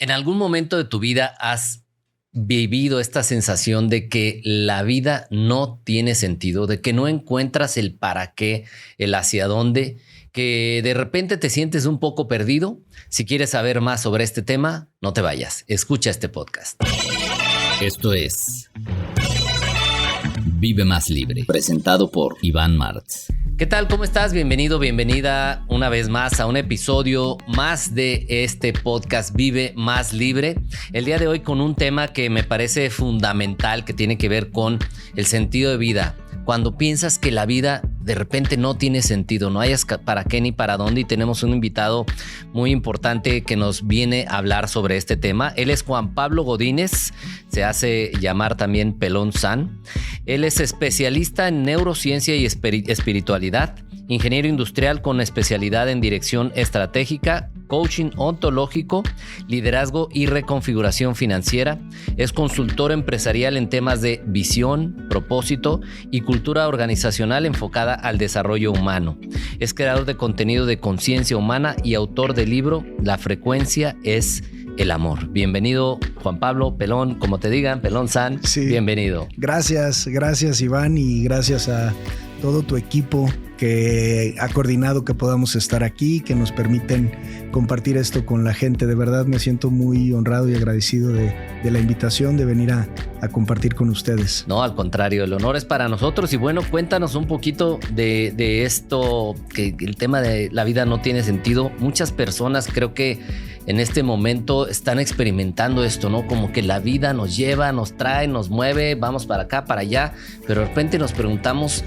¿En algún momento de tu vida has vivido esta sensación de que la vida no tiene sentido, de que no encuentras el para qué, el hacia dónde, que de repente te sientes un poco perdido? Si quieres saber más sobre este tema, no te vayas. Escucha este podcast. Esto es Vive Más Libre, presentado por Iván Martz. ¿Qué tal? ¿Cómo estás? Bienvenido, bienvenida una vez más a un episodio más de este podcast Vive Más Libre. El día de hoy con un tema que me parece fundamental, que tiene que ver con el sentido de vida. Cuando piensas que la vida de repente no tiene sentido, no hayas para qué ni para dónde, y tenemos un invitado muy importante que nos viene a hablar sobre este tema. Él es Juan Pablo Godínez, se hace llamar también Pelón San. Él es especialista en neurociencia y espiritualidad, ingeniero industrial con especialidad en dirección estratégica, coaching ontológico, liderazgo y reconfiguración financiera. Es consultor empresarial en temas de visión, propósito y cultura organizacional enfocada al desarrollo humano. Es creador de contenido de conciencia humana y autor del libro La frecuencia es el amor. Bienvenido, Juan Pablo, Pelón, como te digan, Pelón San, sí. Bienvenido. Gracias Iván, y gracias a todo tu equipo que ha coordinado que podamos estar aquí, que nos permiten compartir esto con la gente. De verdad me siento muy honrado y agradecido de la invitación de venir a compartir con ustedes. No, al contrario, el honor es para nosotros. Y bueno, cuéntanos un poquito de esto, que el tema de la vida no tiene sentido. Muchas personas creo que en este momento están experimentando esto, ¿no? Como que la vida nos lleva, nos trae, nos mueve, vamos para acá, para allá, pero de repente nos preguntamos,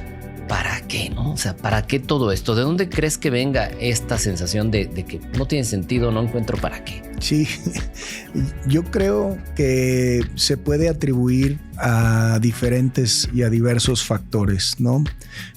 ¿para qué, no? O sea, ¿para qué todo esto? ¿De dónde crees que venga esta sensación de que no tiene sentido, no encuentro para qué? Sí, yo creo que se puede atribuir a diferentes y a diversos factores, ¿no?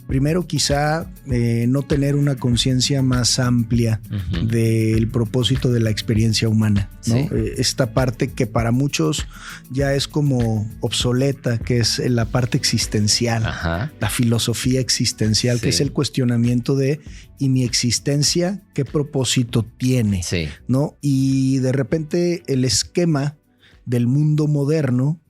Primero, quizá no tener una conciencia más amplia del propósito de la experiencia humana, ¿no? Sí. Esta parte que para muchos ya es como obsoleta, que es la parte existencial, la filosofía existencial, sí, que es el cuestionamiento de ¿y mi existencia qué propósito tiene? Sí. ¿No? Y de repente el esquema del mundo moderno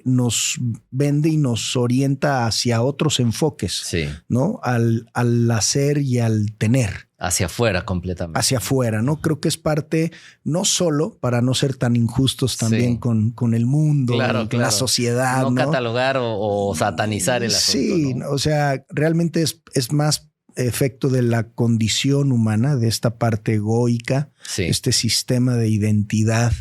nos vende y nos orienta hacia otros enfoques, sí, ¿no? Al hacer y al tener. Hacia afuera completamente. Hacia afuera, ¿no? Creo que es parte, no solo para no ser tan injustos también, sí, con el mundo, claro, la sociedad. No catalogar o satanizar el asunto. Sí, ¿no? O sea, realmente es más efecto de la condición humana, de esta parte egoica, sí, este sistema de identidad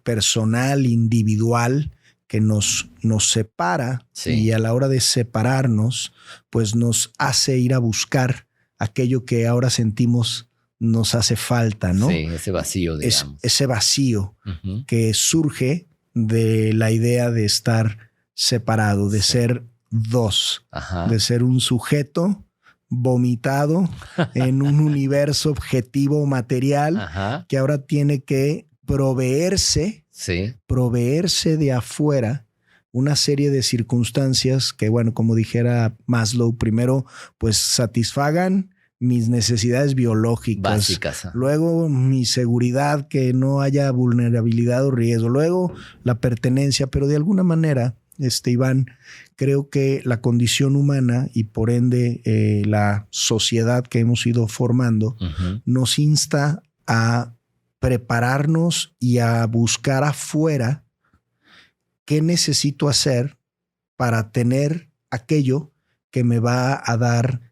personal, individual, que nos separa, sí, y a la hora de separarnos, pues nos hace ir a buscar aquello que ahora sentimos nos hace falta, ¿no? Sí, ese vacío, digamos. Ese vacío que surge de la idea de estar separado, de ser dos, de ser un sujeto vomitado en un universo objetivo material que ahora tiene que proveerse de afuera una serie de circunstancias que, bueno, como dijera Maslow, primero pues satisfagan mis necesidades biológicas básicas, luego mi seguridad, que no haya vulnerabilidad o riesgo, luego la pertenencia, pero de alguna manera, Iván, creo que la condición humana y por ende la sociedad que hemos ido formando nos insta a prepararnos y a buscar afuera qué necesito hacer para tener aquello que me va a dar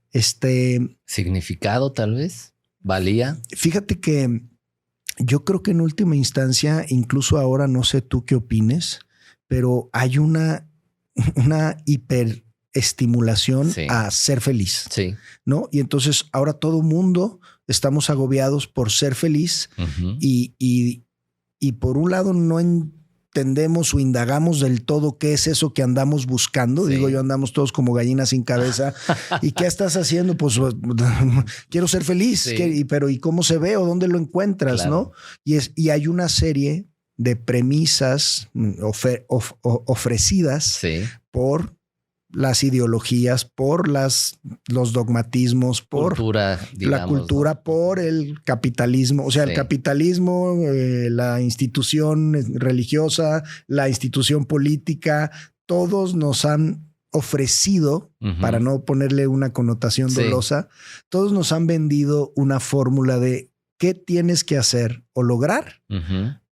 significado, tal vez, valía. Fíjate que yo creo que en última instancia, incluso ahora, no sé tú qué opines, pero hay una hiperestimulación, sí, a ser feliz, sí, ¿no? Y entonces ahora todo mundo estamos agobiados por ser feliz y por un lado no entendemos o indagamos del todo qué es eso que andamos buscando. Sí. Digo yo, andamos todos como gallinas sin cabeza. ¿Y qué estás haciendo? Pues quiero ser feliz, sí, pero ¿y cómo se ve o dónde lo encuentras? Claro. ¿No? Y hay una serie de premisas ofrecidas, sí, por las ideologías, por los dogmatismos, por cultura, digamos, la cultura, ¿no? Por el capitalismo. O sea, el capitalismo, la institución religiosa, la institución política, todos nos han ofrecido, para no ponerle una connotación dolosa, todos nos han vendido una fórmula de qué tienes que hacer o lograr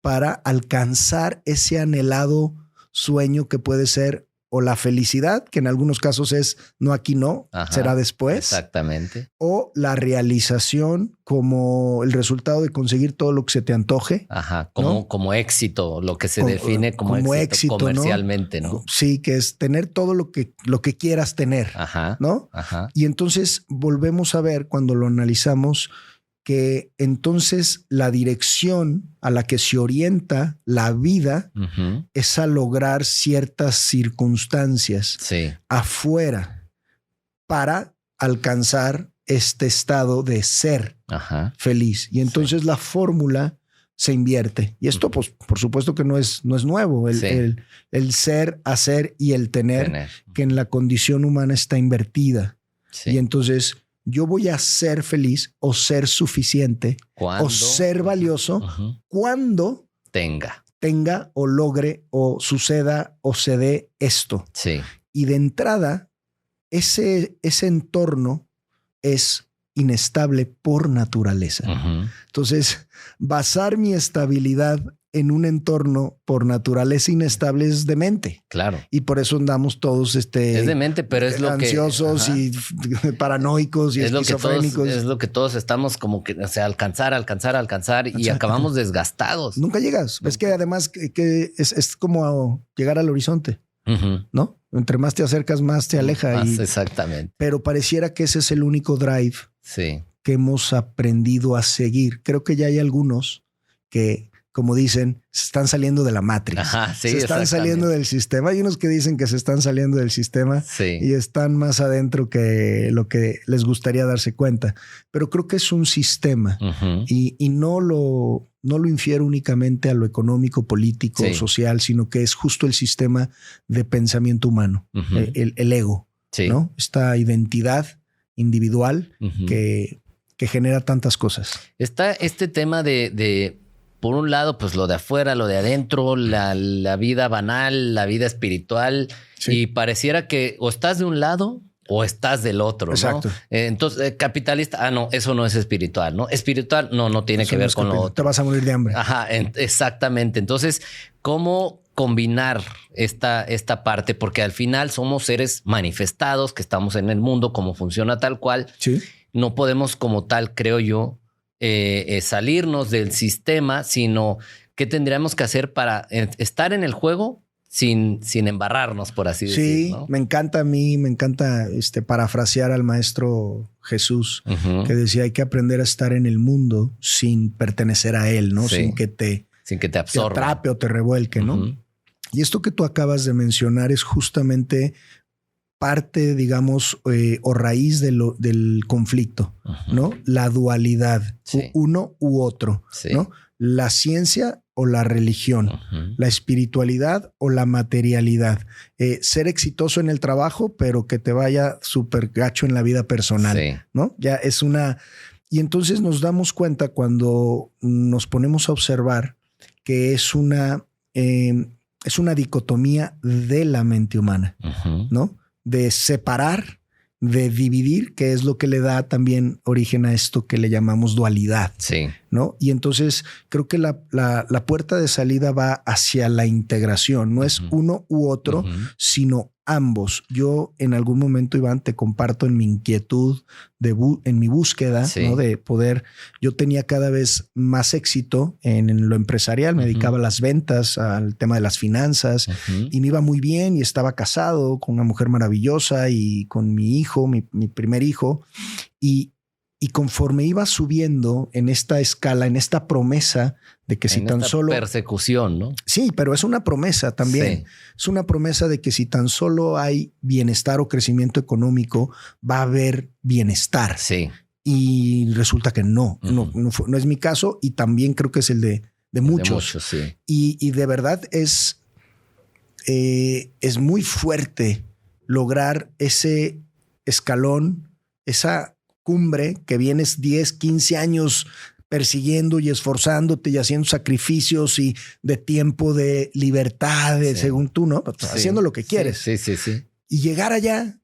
para alcanzar ese anhelado sueño que puede ser o la felicidad, que en algunos casos es no aquí no, será después. Exactamente. O la realización como el resultado de conseguir todo lo que se te antoje. Como éxito, lo que se define como éxito comercialmente, ¿no? Sí, que es tener todo lo que quieras tener, ¿no? Y entonces volvemos a ver cuando lo analizamos que entonces la dirección a la que se orienta la vida es a lograr ciertas circunstancias afuera para alcanzar este estado de ser feliz. Y entonces la fórmula se invierte. Y esto, pues, por supuesto que no es nuevo. El ser, hacer y el tener, que en la condición humana está invertida. Y entonces yo voy a ser feliz o ser suficiente o ser valioso cuando tenga o logre o suceda o se dé esto. Y de entrada, ese entorno es inestable por naturaleza. Entonces, basar mi estabilidad en un entorno por naturaleza inestable es demente. Claro. Y por eso andamos todos es demente, pero es lo ansiosos y paranoicos y esquizofrénicos. Es lo que todos estamos como que, o sea, alcanzar y acabamos desgastados. Nunca llegas. Es que además que es como llegar al horizonte, ¿no? Entre más te acercas, más te aleja. Exactamente. Pero pareciera que ese es el único drive que hemos aprendido a seguir. Creo que ya hay algunos que, como dicen, se están saliendo de la Matrix. Se están saliendo del sistema. Hay unos que dicen que se están saliendo del sistema y están más adentro que lo que les gustaría darse cuenta. Pero creo que es un sistema y no lo infiero únicamente a lo económico, político, social, sino que es justo el sistema de pensamiento humano, el ego, ¿no? Esta identidad individual que genera tantas cosas. Está este tema de por un lado, pues lo de afuera, lo de adentro, la vida banal, la vida espiritual, y pareciera que o estás de un lado o estás del otro, exacto, ¿no? Entonces, capitalista, no, eso no es espiritual, ¿no? Espiritual, no tiene que ver con lo otro. Te vas a morir de hambre. Exactamente. Entonces, ¿cómo combinar esta parte? Porque al final somos seres manifestados, que estamos en el mundo, como funciona tal cual. No podemos como tal, creo yo, salirnos del sistema, sino qué tendríamos que hacer para estar en el juego sin embarrarnos, por así decirlo, ¿no? Me encanta parafrasear al maestro Jesús, que decía hay que aprender a estar en el mundo sin pertenecer a él, ¿no? Sin que te absorba, te atrape o te revuelque, ¿no? Y esto que tú acabas de mencionar es justamente parte, digamos, o raíz del conflicto, ¿no? La dualidad, uno u otro, ¿no? La ciencia o la religión, la espiritualidad o la materialidad, ser exitoso en el trabajo, pero que te vaya súper gacho en la vida personal, ¿no? Ya es una... Y entonces nos damos cuenta cuando nos ponemos a observar que es una dicotomía de la mente humana, ¿no? De separar, de dividir, que es lo que le da también origen a esto que le llamamos dualidad, ¿no? Y entonces creo que la puerta de salida va hacia la integración, no es uno u otro, sino ambos. Yo en algún momento, Iván, te comparto en mi inquietud, en mi búsqueda, ¿no? De poder. Yo tenía cada vez más éxito en lo empresarial, me dedicaba a las ventas, al tema de las finanzas y me iba muy bien y estaba casado con una mujer maravillosa y con mi hijo, mi primer hijo. Y conforme iba subiendo en esta escala, en esta promesa de que si tan solo... persecución, ¿no? Sí, pero es una promesa también. Es una promesa de que si tan solo hay bienestar o crecimiento económico, va a haber bienestar. Y resulta que no es mi caso y también creo que es el de muchos. Y de verdad es muy fuerte lograr ese escalón, esa cumbre que vienes 10, 15 años persiguiendo y esforzándote y haciendo sacrificios y de tiempo, de libertad, según tú, ¿no? Haciendo lo que quieres. Sí. Y llegar allá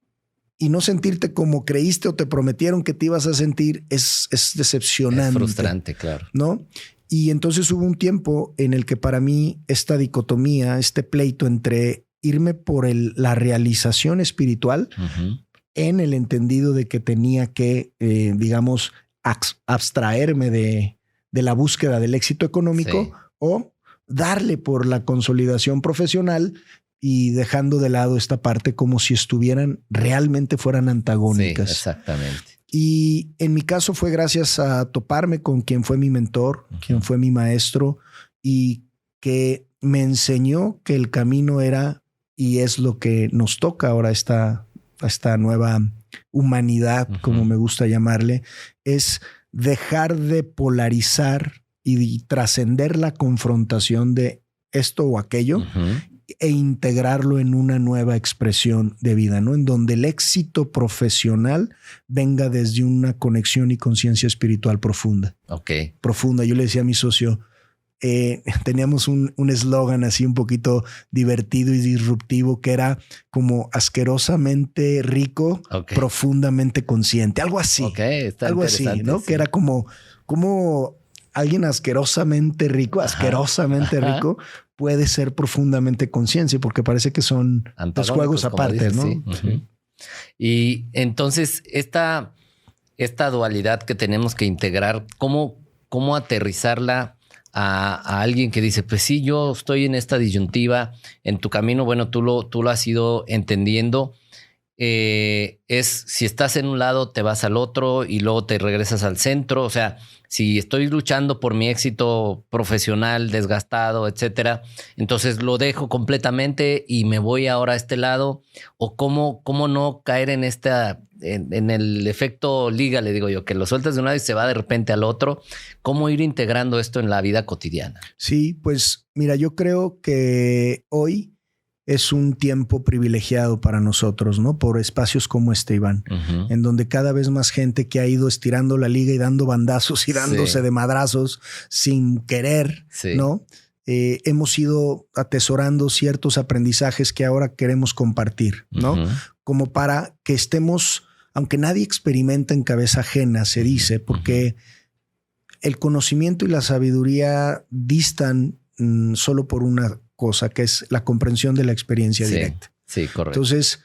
y no sentirte como creíste o te prometieron que te ibas a sentir es decepcionante. Es frustrante, claro. ¿No? Y entonces hubo un tiempo en el que para mí esta dicotomía, este pleito entre irme por la realización espiritual, en el entendido de que tenía que, digamos, abstraerme de la búsqueda del éxito económico, o darle por la consolidación profesional y dejando de lado esta parte como si realmente fueran antagónicas. Sí, exactamente. Y en mi caso fue gracias a toparme con quien fue mi mentor, quien fue mi maestro, y que me enseñó que el camino era y es lo que nos toca ahora esta nueva humanidad, como me gusta llamarle, es dejar de polarizar y trascender la confrontación de esto o aquello e integrarlo en una nueva expresión de vida, ¿no? En donde el éxito profesional venga desde una conexión y conciencia espiritual profunda. Profunda. Yo le decía a mi socio, teníamos un eslogan así un poquito divertido y disruptivo que era como asquerosamente rico, profundamente consciente, algo así. Algo así, ¿no? Sí. Que era como alguien asquerosamente rico puede ser profundamente consciente, porque parece que son dos juegos aparte, ¿no? Sí. Y entonces esta dualidad que tenemos que integrar, ¿cómo aterrizarla a alguien que dice, pues sí, yo estoy en esta disyuntiva, en tu camino, bueno, tú lo has ido entendiendo, es si estás en un lado te vas al otro y luego te regresas al centro, o sea, si estoy luchando por mi éxito profesional desgastado, etcétera, entonces lo dejo completamente y me voy ahora a este lado, o cómo no caer en en el efecto liga, le digo yo, que lo sueltas de un lado y se va de repente al otro. ¿Cómo ir integrando esto en la vida cotidiana? Sí, pues mira, yo creo que hoy es un tiempo privilegiado para nosotros, ¿no? Por espacios como este, Iván, en donde cada vez más gente que ha ido estirando la liga y dando bandazos y dándose de madrazos sin querer, ¿no? Hemos ido atesorando ciertos aprendizajes que ahora queremos compartir, ¿no? Como para que estemos, aunque nadie experimenta en cabeza ajena, se dice, porque el conocimiento y la sabiduría distan solo por una cosa, que es la comprensión de la experiencia directa. Sí, correcto. Entonces,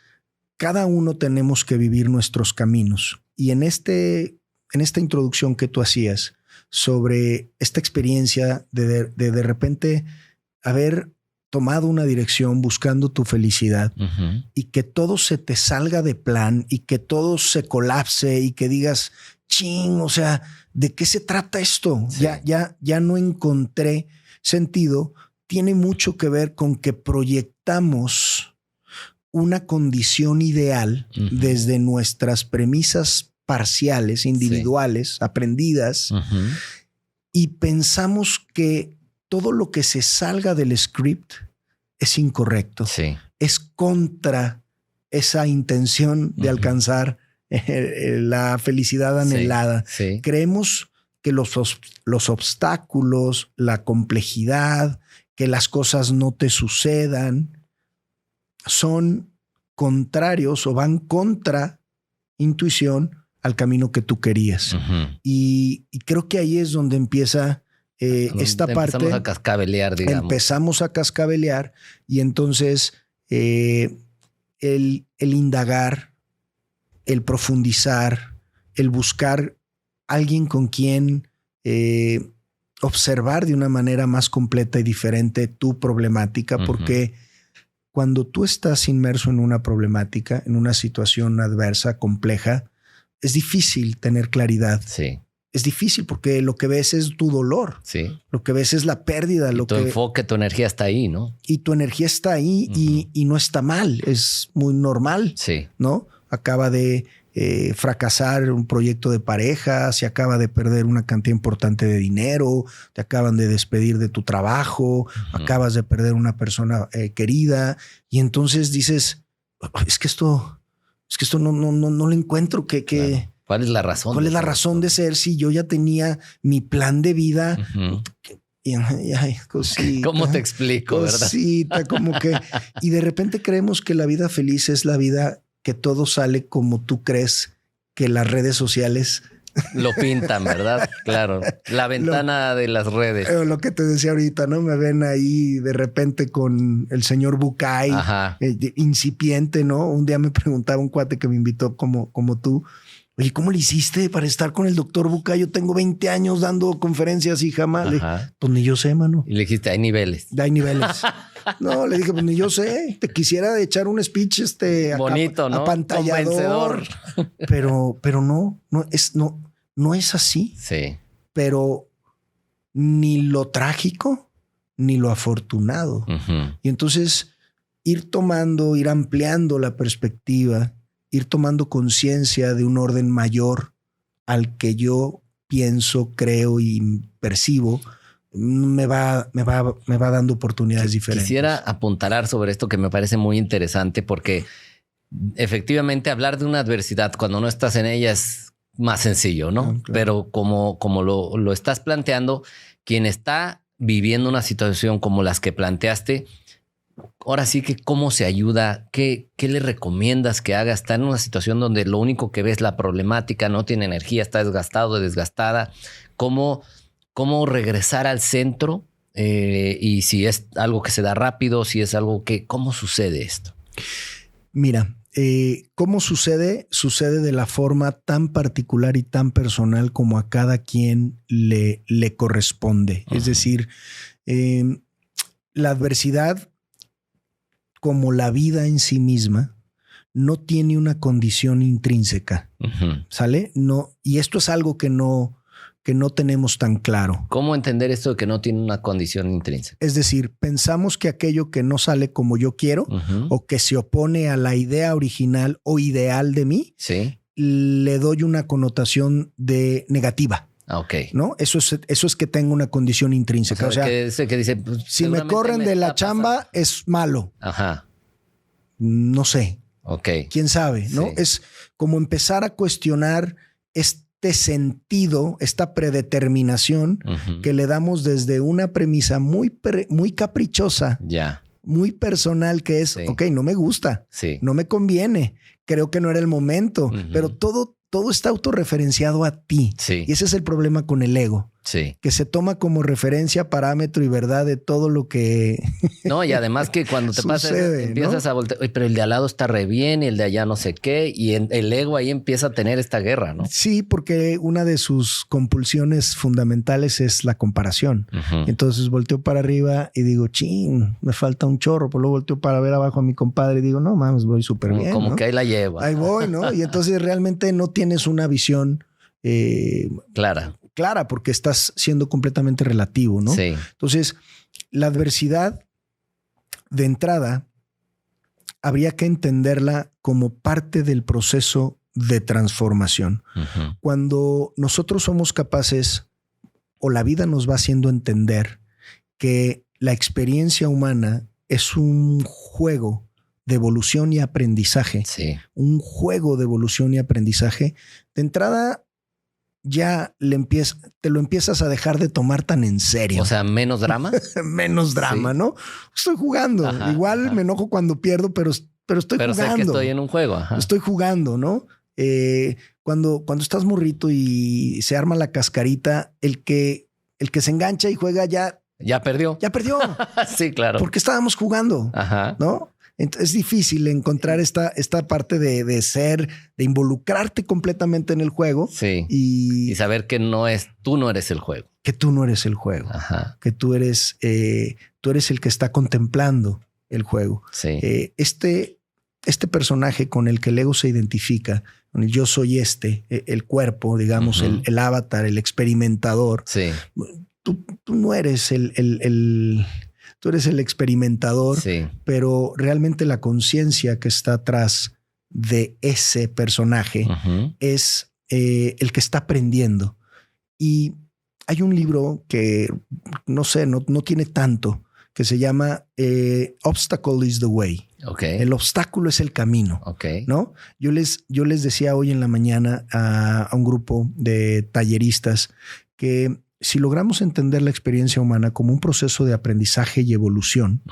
cada uno tenemos que vivir nuestros caminos. Y en esta introducción que tú hacías sobre esta experiencia de repente haber tomado una dirección buscando tu felicidad y que todo se te salga de plan y que todo se colapse y que digas, ching, o sea, ¿de qué se trata esto? Sí. Ya no encontré sentido. Tiene mucho que ver con que proyectamos una condición ideal desde nuestras premisas parciales, individuales, aprendidas, y pensamos que todo lo que se salga del script es incorrecto. Es contra esa intención de alcanzar la felicidad anhelada. Creemos que los obstáculos, la complejidad, que las cosas no te sucedan, son contrarios o van contra intuición al camino que tú querías. Y creo que ahí es donde empieza esta parte. Empezamos a cascabelear, digamos. Empezamos a cascabelear y entonces el indagar, el profundizar, el buscar alguien con quien observar de una manera más completa y diferente tu problemática, porque cuando tú estás inmerso en una problemática, en una situación adversa, compleja, es difícil tener claridad. Es difícil porque lo que ves es tu dolor. Lo que ves es la pérdida. Tu enfoque, tu energía está ahí, ¿no? Y tu energía está ahí y no está mal. Es muy normal, ¿no? Acaba de fracasar un proyecto de pareja, se acaba de perder una cantidad importante de dinero, te acaban de despedir de tu trabajo, acabas de perder una persona querida y entonces dices, es que esto no lo encuentro. Claro. ¿Cuál es la razón? ¿Cuál es la razón de ser si yo ya tenía mi plan de vida? Uh-huh. Ay, cosita, ¿Cómo te explico, cosita, verdad? Como que... Y de repente creemos que la vida feliz es la vida que todo sale como tú crees que las redes sociales... Lo pintan, ¿verdad? Claro. La ventana de las redes. Lo que te decía ahorita, ¿no? Me ven ahí de repente con el señor Bucay, incipiente, ¿no? Un día me preguntaba un cuate que me invitó como tú. Oye, ¿cómo le hiciste para estar con el doctor Bucay? Yo tengo 20 años dando conferencias y jamás. Pues ni yo sé, mano. Y le dijiste, hay niveles. Hay niveles. No, le dije, pues ni yo sé. Te quisiera echar un speech bonito, ¿no? Apantallador. Pero no es así. Sí. Pero ni lo trágico ni lo afortunado. Uh-huh. Y entonces ir ampliando la perspectiva, ir tomando conciencia de un orden mayor al que yo pienso, creo y percibo, me va dando oportunidades diferentes. Quisiera apuntalar sobre esto que me parece muy interesante, porque efectivamente hablar de una adversidad cuando no estás en ella es más sencillo, ¿no? Claro. Pero como lo estás planteando, quien está viviendo una situación como las que planteaste, ahora sí que cómo se ayuda, qué le recomiendas que haga. Está en una situación donde lo único que ve es la problemática, no tiene energía, está desgastado, desgastada. ¿Cómo regresar al centro? Y si es algo que se da rápido, si es algo que... ¿Cómo sucede esto? Mira, ¿cómo sucede? Sucede de la forma tan particular y tan personal como a cada quien le corresponde. Uh-huh. Es decir, la adversidad, como la vida en sí misma, no tiene una condición intrínseca. Uh-huh. ¿Sale? No, y esto es algo que no tenemos tan claro. ¿Cómo entender esto de que no tiene una condición intrínseca? Es decir, pensamos que aquello que no sale como yo quiero, uh-huh, o que se opone a la idea original o ideal de mí, sí, le doy una connotación de negativa. Okay. ¿No? Eso es que tengo una condición intrínseca. O sea, que dice, pues, si me corren de la chamba, es malo. Ajá. No sé. Okay. ¿Quién sabe? ¿No? Sí. Es como empezar a cuestionar este sentido, esta predeterminación, uh-huh, que le damos desde una premisa muy caprichosa, yeah, muy personal, que es, sí, ok, no me gusta, sí, no me conviene, creo que no era el momento, uh-huh, pero todo está autorreferenciado a ti. Sí. Y ese es el problema con el ego. Sí. Que se toma como referencia, parámetro y verdad de todo lo que... No, y además que cuando te pasa, empiezas, ¿no?, a voltear, oye, pero el de al lado está re bien y el de allá no sé qué, y el ego ahí empieza a tener esta guerra, ¿no? Sí, porque una de sus compulsiones fundamentales es la comparación. Uh-huh. Entonces volteo para arriba y digo, chin, me falta un chorro, pero luego volteo para ver abajo a mi compadre y digo, no mames, voy súper bien. Como, ¿no?, que ahí la llevo. Ahí voy, ¿no? Y entonces realmente no tienes una visión clara, porque estás siendo completamente relativo, ¿no? Sí. Entonces, la adversidad de entrada habría que entenderla como parte del proceso de transformación. Uh-huh. Cuando nosotros somos capaces, o la vida nos va haciendo entender que la experiencia humana es un juego de evolución y aprendizaje, sí, un juego de evolución y aprendizaje, de entrada ya te lo empiezas a dejar de tomar tan en serio. O sea, menos drama. Menos drama, sí, ¿no? Estoy jugando. Ajá, igual ajá, me enojo cuando pierdo, pero estoy jugando. Sé que estoy en un juego. Ajá. Estoy jugando, ¿no? Cuando estás morrito y se arma la cascarita, el que se engancha y juega ya perdió. Ya perdió. Sí, claro. Porque estábamos jugando, ajá, ¿no? Entonces es difícil encontrar esta parte de ser, de involucrarte completamente en el juego. Sí. Y saber que tú no eres el juego. Que tú no eres el juego. Ajá. Que tú eres el que está contemplando el juego. Sí. Este personaje con el que el ego se identifica, con el yo soy el cuerpo, digamos, uh-huh, el avatar, el experimentador. Sí. Tú no eres tú eres el experimentador, sí, pero realmente la conciencia que está atrás de ese personaje, uh-huh, es el que está aprendiendo. Y hay un libro que no tiene tanto, que se llama Obstacle is the Way. Okay. El obstáculo es el camino. Okay. ¿No? Yo les decía hoy en la mañana a un grupo de talleristas que si logramos entender la experiencia humana como un proceso de aprendizaje y evolución,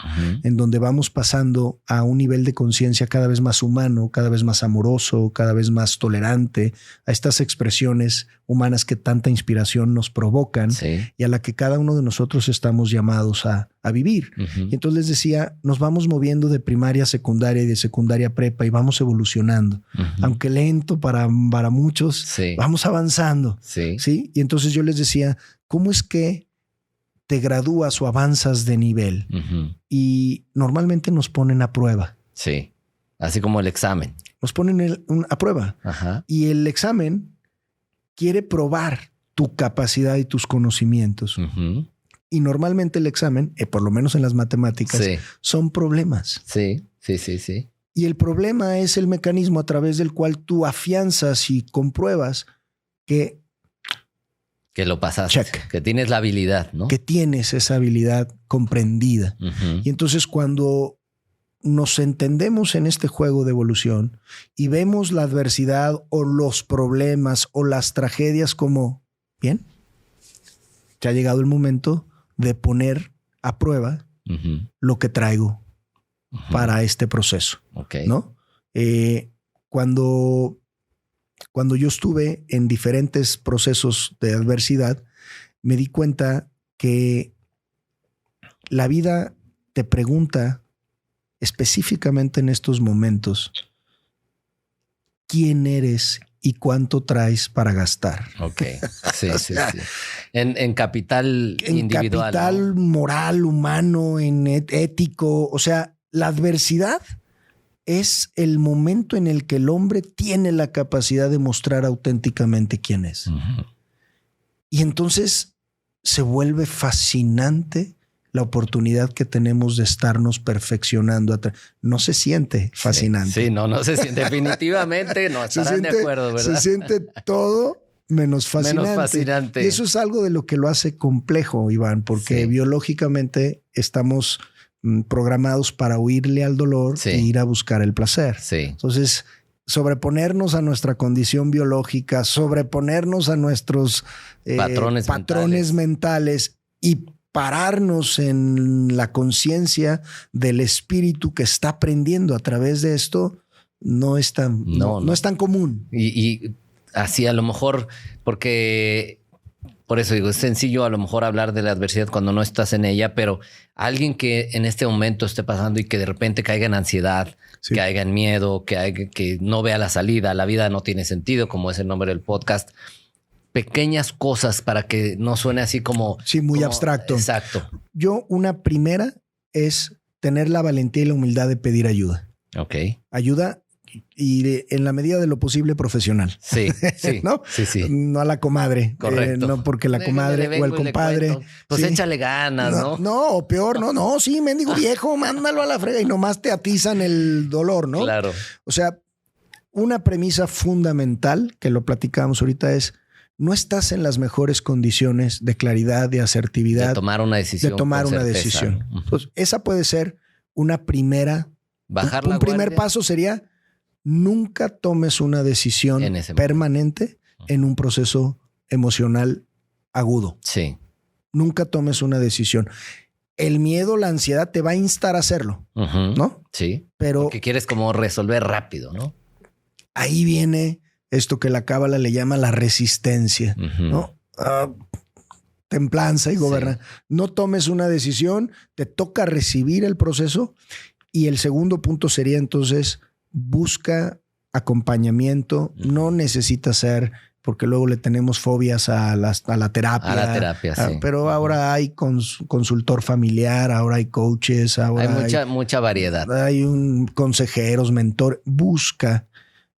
en donde vamos pasando a un nivel de conciencia cada vez más humano, cada vez más amoroso, cada vez más tolerante a estas expresiones humanas que tanta inspiración nos provocan, sí, y a la que cada uno de nosotros estamos llamados a vivir. Y entonces les decía, nos vamos moviendo de primaria a secundaria y de secundaria a prepa y vamos evolucionando. Aunque lento para muchos, sí, vamos avanzando. Sí. ¿Sí? Y entonces yo les decía, ¿cómo es que te gradúas o avanzas de nivel? Y normalmente nos ponen a prueba. Sí, así como el examen. Nos ponen a prueba. Ajá. Y el examen quiere probar tu capacidad y tus conocimientos. Y normalmente el examen, por lo menos en las matemáticas, sí, son problemas. Sí, sí, sí, sí. Y el problema es el mecanismo a través del cual tú afianzas y compruebas que lo pasaste, check, que tienes la habilidad, ¿no? Que tienes esa habilidad comprendida. Y entonces cuando nos entendemos en este juego de evolución y vemos la adversidad o los problemas o las tragedias como, bien, ya ha llegado el momento de poner a prueba lo que traigo para este proceso, okay, ¿no? Cuando yo estuve en diferentes procesos de adversidad, me di cuenta que la vida te pregunta específicamente en estos momentos quién eres y cuánto traes para gastar. Ok, sí, sí, sí. En capital individual. En capital, ¿no?, moral, humano, en ético. O sea, la adversidad es el momento en el que el hombre tiene la capacidad de mostrar auténticamente quién es. Y entonces se vuelve fascinante la oportunidad que tenemos de estarnos perfeccionando. No se siente fascinante. Sí, no se siente. Definitivamente no estarán de acuerdo, ¿verdad? Se siente todo menos fascinante. Menos fascinante. Y eso es algo de lo que lo hace complejo, Iván, porque biológicamente estamos programados para huirle al dolor e ir a buscar el placer. Sí. Entonces, sobreponernos a nuestra condición biológica, sobreponernos a nuestros patrones mentales y pararnos en la conciencia del espíritu que está aprendiendo a través de esto no es tan común. Y así a lo mejor, porque por eso digo, es sencillo a lo mejor hablar de la adversidad cuando no estás en ella, pero alguien que en este momento esté pasando y que de repente caiga en ansiedad, sí, caiga en miedo, que no vea la salida, la vida no tiene sentido, como es el nombre del podcast. Pequeñas cosas para que no suene así como... Sí, muy abstracto. Exacto. Yo, una primera es tener la valentía y la humildad de pedir ayuda. Ok. Ayuda y en la medida de lo posible profesional. Sí, sí. ¿No? Sí, sí. No a la comadre. Correcto. No porque la comadre o el compadre... Pues sí, échale ganas, ¿no? No, o peor, no, sí, mendigo viejo, mándalo a la frega y nomás te atizan el dolor, ¿no? Claro. O sea, una premisa fundamental que lo platicábamos ahorita es: no estás en las mejores condiciones de claridad, de asertividad. De tomar una decisión. Entonces, esa puede ser una primera... Bajar la guardia. Un primer paso sería: nunca tomes una decisión permanente en un proceso emocional agudo. Sí. Nunca tomes una decisión. El miedo, la ansiedad te va a instar a hacerlo, ¿no? Sí. Pero porque quieres como resolver rápido, ¿no? Ahí viene esto que la cábala le llama la resistencia, ¿no? Templanza y gobernanza. Sí. No tomes una decisión, te toca recibir el proceso. Y el segundo punto sería entonces: busca acompañamiento. No necesita ser, porque luego le tenemos fobias a la terapia. A la terapia, sí. Pero ahora hay consultor familiar, ahora hay coaches, ahora hay mucha variedad. Hay consejeros, mentor. Busca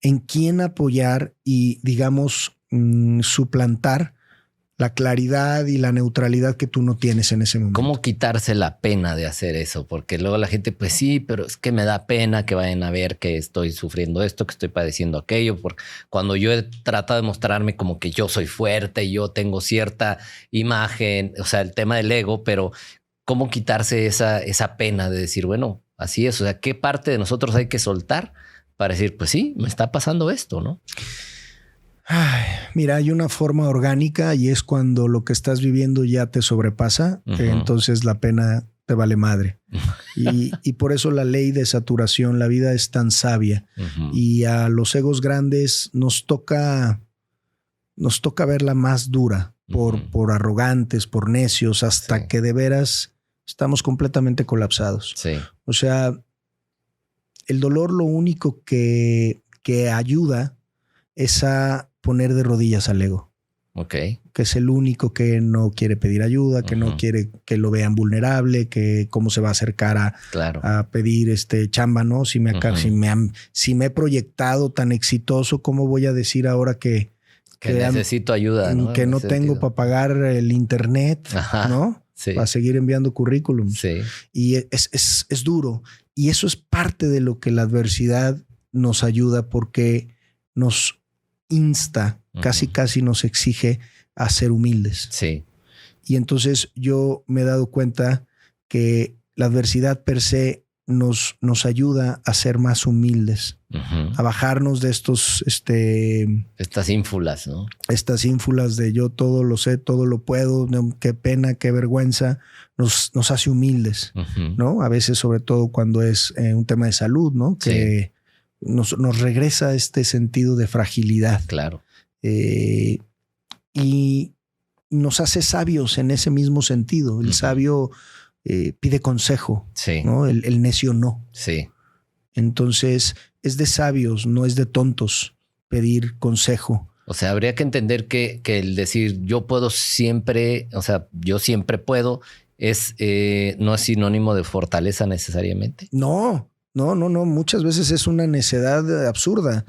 en quién apoyar y, digamos, suplantar la claridad y la neutralidad que tú no tienes en ese momento. ¿Cómo quitarse la pena de hacer eso? Porque luego la gente, pues sí, pero es que me da pena que vayan a ver que estoy sufriendo esto, que estoy padeciendo aquello. Porque cuando yo he tratado de mostrarme como que yo soy fuerte y yo tengo cierta imagen, o sea, el tema del ego, pero ¿cómo quitarse esa pena de decir, bueno, así es. O sea, ¿qué parte de nosotros hay que soltar para decir, pues sí, me está pasando esto, ¿no? Ay, mira, hay una forma orgánica y es cuando lo que estás viviendo ya te sobrepasa, entonces la pena te vale madre. Y por eso la ley de saturación, la vida es tan sabia. Y a los egos grandes nos toca verla más dura por arrogantes, por necios, hasta que de veras estamos completamente colapsados. Sí. O sea, el dolor lo único que ayuda es a poner de rodillas al ego. Okay. Que es el único que no quiere pedir ayuda, que no quiere que lo vean vulnerable, que cómo se va a acercar a pedir chamba, ¿no? Si me he proyectado tan exitoso, ¿cómo voy a decir ahora que necesito ayuda, ¿no? Que no tengo para pagar el internet, ¿no? Sí. Para seguir enviando currículums. Sí. Y es duro. Y eso es parte de lo que la adversidad nos ayuda, porque nos insta, casi nos exige a ser humildes. Sí. Y entonces yo me he dado cuenta que la adversidad per se nos ayuda a ser más humildes, a bajarnos de estas ínfulas, ¿no? Estas ínfulas de yo todo lo sé, todo lo puedo, qué pena, qué vergüenza, nos hace humildes, ¿no? A veces, sobre todo cuando es un tema de salud, ¿no? Que nos regresa este sentido de fragilidad. Claro. Y nos hace sabios en ese mismo sentido. El sabio pide consejo, ¿no? El necio no. Sí. Entonces es de sabios, no es de tontos pedir consejo. O sea, habría que entender que el decir yo puedo siempre, o sea, yo siempre puedo, no es sinónimo de fortaleza necesariamente. No. Muchas veces es una necedad absurda.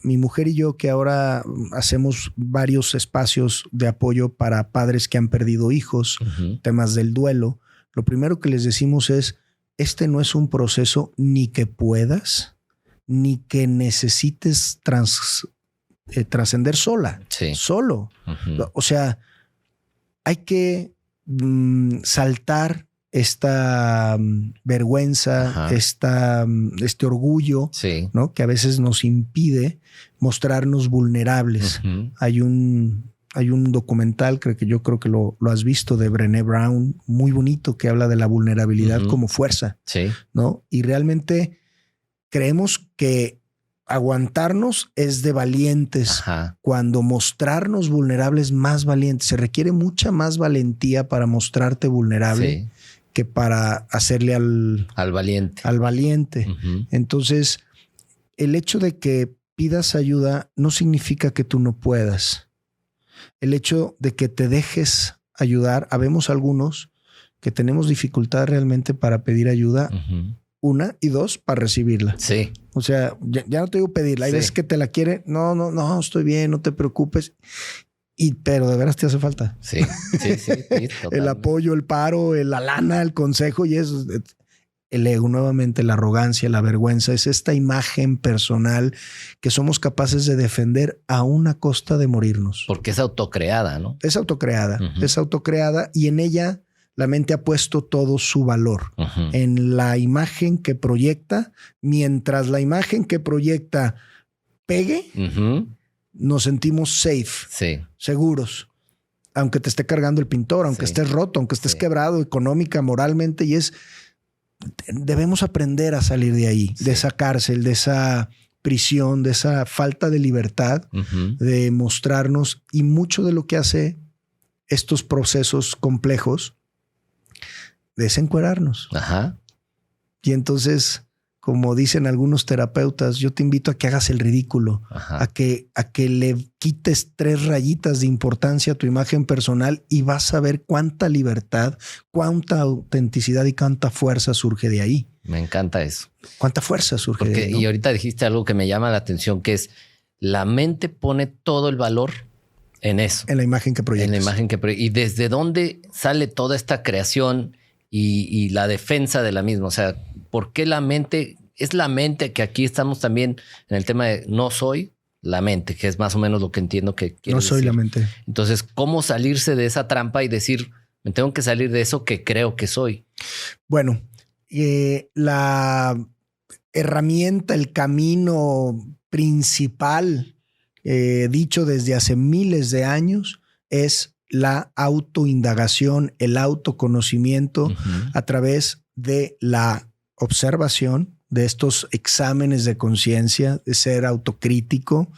Mi mujer y yo, que ahora hacemos varios espacios de apoyo para padres que han perdido hijos, temas del duelo, lo primero que les decimos es, no es un proceso ni que puedas, ni que necesites trascender solo. O sea, hay que saltar esta vergüenza, este orgullo, ¿no? Que a veces nos impide mostrarnos vulnerables. Hay un documental, yo creo que lo has visto, de Brené Brown, muy bonito, que habla de la vulnerabilidad como fuerza, ¿no? Y realmente creemos que aguantarnos es de valientes, cuando mostrarnos vulnerables más valientes. Se requiere mucha más valentía para mostrarte vulnerable que para hacerle al valiente. Entonces, el hecho de que pidas ayuda no significa que tú no puedas. El hecho de que te dejes ayudar, habemos algunos que tenemos dificultad realmente para pedir ayuda, una, y dos, para recibirla. Sí. O sea, ya no te digo pedirla. Hay veces que te la quiere. No, estoy bien, no te preocupes. Pero de veras te hace falta. Sí. El apoyo, el paro, la lana, el consejo, y eso. El ego, nuevamente, la arrogancia, la vergüenza, es esta imagen personal que somos capaces de defender a una costa de morirnos. Porque es autocreada, ¿no? Es autocreada, y en ella la mente ha puesto todo su valor en la imagen que proyecta. Mientras la imagen que proyecta pegue, nos sentimos safe, seguros. Aunque te esté cargando el pintor, aunque estés roto, aunque estés quebrado económica, moralmente, debemos aprender a salir de ahí, de esa cárcel, de esa prisión, de esa falta de libertad, de mostrarnos. Y mucho de lo que hace estos procesos complejos es encuerarnos. Y entonces, como dicen algunos terapeutas, yo te invito a que hagas el ridículo, a que le quites 3 rayitas de importancia a tu imagen personal, y vas a ver cuánta libertad, cuánta autenticidad y cuánta fuerza surge de ahí. Me encanta eso. Cuánta fuerza surge de ahí, ¿no? Y ahorita dijiste algo que me llama la atención, que es la mente pone todo el valor en eso. En la imagen que proyectas. Y desde dónde sale toda esta creación y la defensa de la misma. O sea, ¿por qué la mente? Es la mente, que aquí estamos también en el tema de no soy la mente, que es más o menos lo que entiendo que quiero decir. No soy la mente. Entonces, ¿cómo salirse de esa trampa y decir, me tengo que salir de eso que creo que soy? Bueno, la herramienta, el camino principal, dicho desde hace miles de años, es la autoindagación, el autoconocimiento a través de la observación, de estos exámenes de conciencia, de ser autocrítico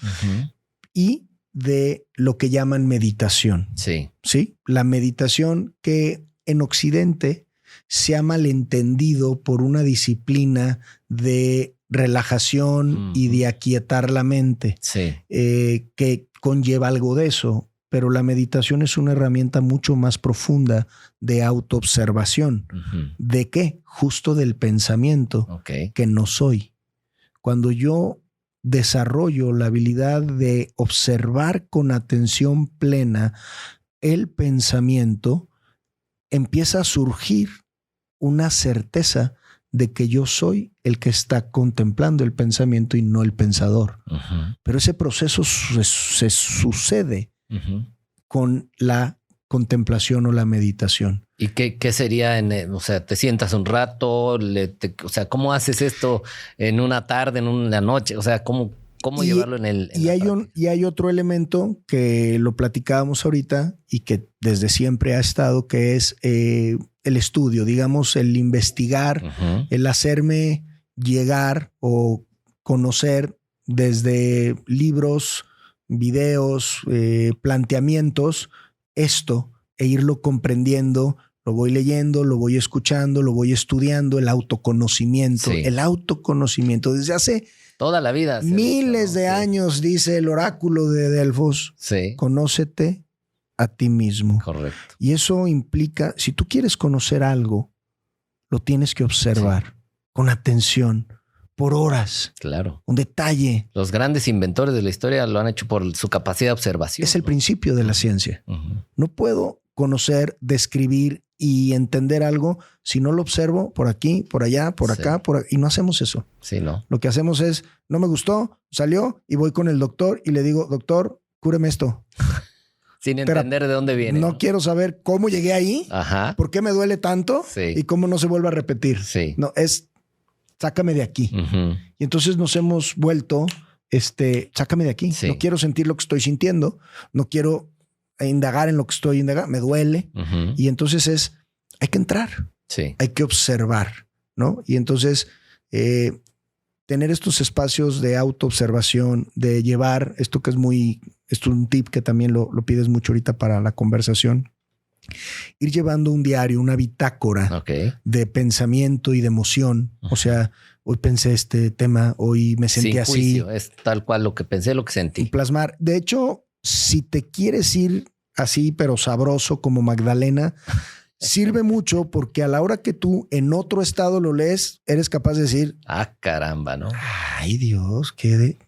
y de lo que llaman meditación. Sí. ¿Sí? La meditación que en Occidente se ha malentendido por una disciplina de relajación y de aquietar la mente, que conlleva algo de eso. Pero la meditación es una herramienta mucho más profunda de autoobservación. ¿De qué? Justo del pensamiento que no soy. Cuando yo desarrollo la habilidad de observar con atención plena el pensamiento, empieza a surgir una certeza de que yo soy el que está contemplando el pensamiento y no el pensador. Pero ese proceso se sucede con la contemplación o la meditación. ¿Y qué sería? O sea, te sientas un rato, o sea, ¿cómo haces esto en una tarde, en una noche? O sea, ¿cómo llevarlo en el... Y hay otro elemento que lo platicábamos ahorita y que desde siempre ha estado, que es el estudio, digamos, el investigar, el hacerme llegar o conocer desde libros, videos, planteamientos, esto, e irlo comprendiendo. Lo voy leyendo, lo voy escuchando, lo voy estudiando, el autoconocimiento. El autoconocimiento desde hace toda la vida, miles de años, dice el oráculo de Delfos. Conócete a ti mismo. Correcto. Y eso implica, si tú quieres conocer algo, lo tienes que observar con atención, por horas. Claro. Un detalle. Los grandes inventores de la historia lo han hecho por su capacidad de observación. Es el principio de la ciencia. No puedo conocer, describir y entender algo si no lo observo por aquí, por allá, por acá, y no hacemos eso. Sí, no. Lo que hacemos es, no me gustó, salió y voy con el doctor y le digo, doctor, cúreme esto. Sin entender de dónde viene. No quiero saber cómo llegué ahí, por qué me duele tanto y cómo no se vuelve a repetir. No, es sácame de aquí. Y entonces nos hemos vuelto, sácame de aquí. No quiero sentir lo que estoy sintiendo. No quiero indagar en lo que estoy indagando. Me duele. Y entonces hay que entrar. Hay que observar, ¿no? Y entonces tener estos espacios de autoobservación, de llevar esto que es un tip que también lo pides mucho ahorita para la conversación. Ir llevando un diario, una bitácora de pensamiento y de emoción. O sea, hoy pensé este tema, hoy me sentí así. Juicio, es tal cual lo que pensé, lo que sentí. Y plasmar. De hecho, si te quieres ir así, pero sabroso como Magdalena, sirve mucho porque a la hora que tú en otro estado lo lees, eres capaz de decir, caramba, ¿no? Ay, Dios,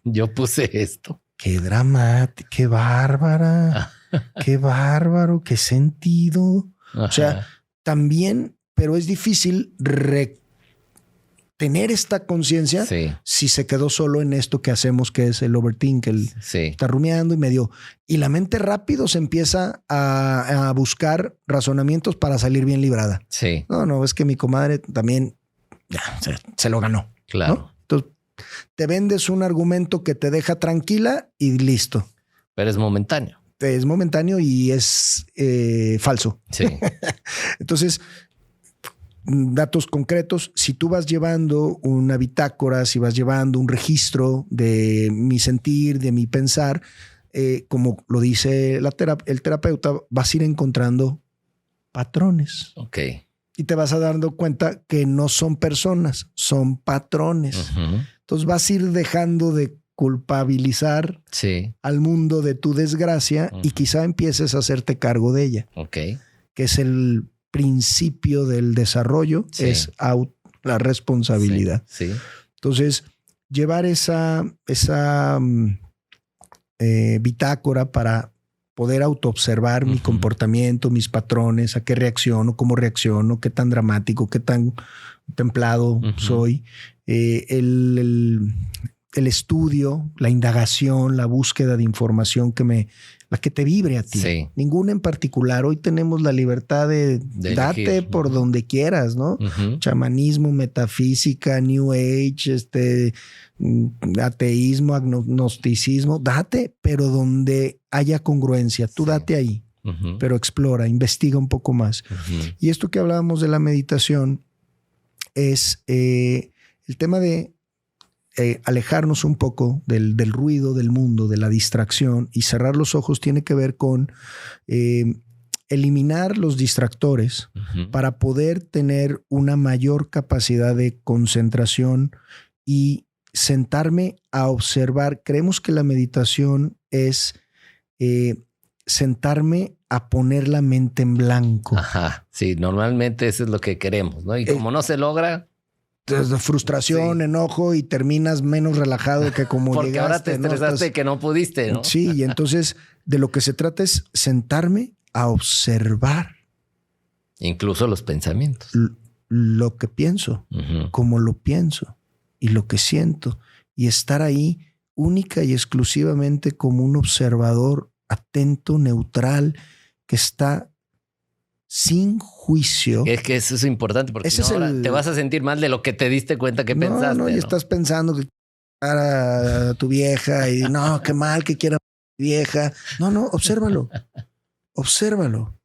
yo puse esto. Qué dramático, qué bárbara. Qué bárbaro, qué sentido. O sea, también, pero es difícil tener esta conciencia si se quedó solo en esto que hacemos, que es el overthink, está rumiando y la mente rápido se empieza a buscar razonamientos para salir bien librada. No, es que mi comadre también se lo ganó. Claro. ¿no? Entonces, te vendes un argumento que te deja tranquila y listo. Pero es momentáneo. Es momentáneo y es falso. Entonces, datos concretos. Si tú vas llevando una bitácora, si vas llevando un registro de mi sentir, de mi pensar, como lo dice el terapeuta, vas a ir encontrando patrones. Y te vas a dando cuenta que no son personas, son patrones. Entonces vas a ir dejando de culpabilizar al mundo de tu desgracia y quizá empieces a hacerte cargo de ella. Que es el principio del desarrollo, es la responsabilidad. Entonces, llevar esa bitácora para poder autoobservar mi comportamiento, mis patrones, a qué reacciono, cómo reacciono, qué tan dramático, qué tan templado soy. el estudio, la indagación, la búsqueda de información la que te vibre a ti. Sí. Ninguna en particular. Hoy tenemos la libertad de date elegir, por donde quieras, ¿no? Chamanismo, metafísica, New Age, ateísmo, agnosticismo, date, pero donde haya congruencia. Tú date ahí, pero explora, investiga un poco más. Y esto que hablábamos de la meditación es el tema de alejarnos un poco del ruido del mundo, de la distracción, y cerrar los ojos tiene que ver con eliminar los distractores para poder tener una mayor capacidad de concentración y sentarme a observar. Creemos que la meditación es sentarme a poner la mente en blanco. Ajá, sí, normalmente eso es lo que queremos, ¿no? Y como no se logra... Desde frustración, enojo, y terminas menos relajado que como porque llegaste. Ahora te estresaste que no pudiste, ¿no? Sí, y entonces de lo que se trata es sentarme a observar. Incluso los pensamientos. Lo que pienso, cómo lo pienso y lo que siento. Y estar ahí única y exclusivamente como un observador atento, neutral, que está sin juicio. Es que eso es importante porque si no, ahora te vas a sentir mal de lo que te diste cuenta que pensaste. No, y estás pensando que a tu vieja y no, qué mal que quiera vieja. No, obsérvalo. Obsérvalo.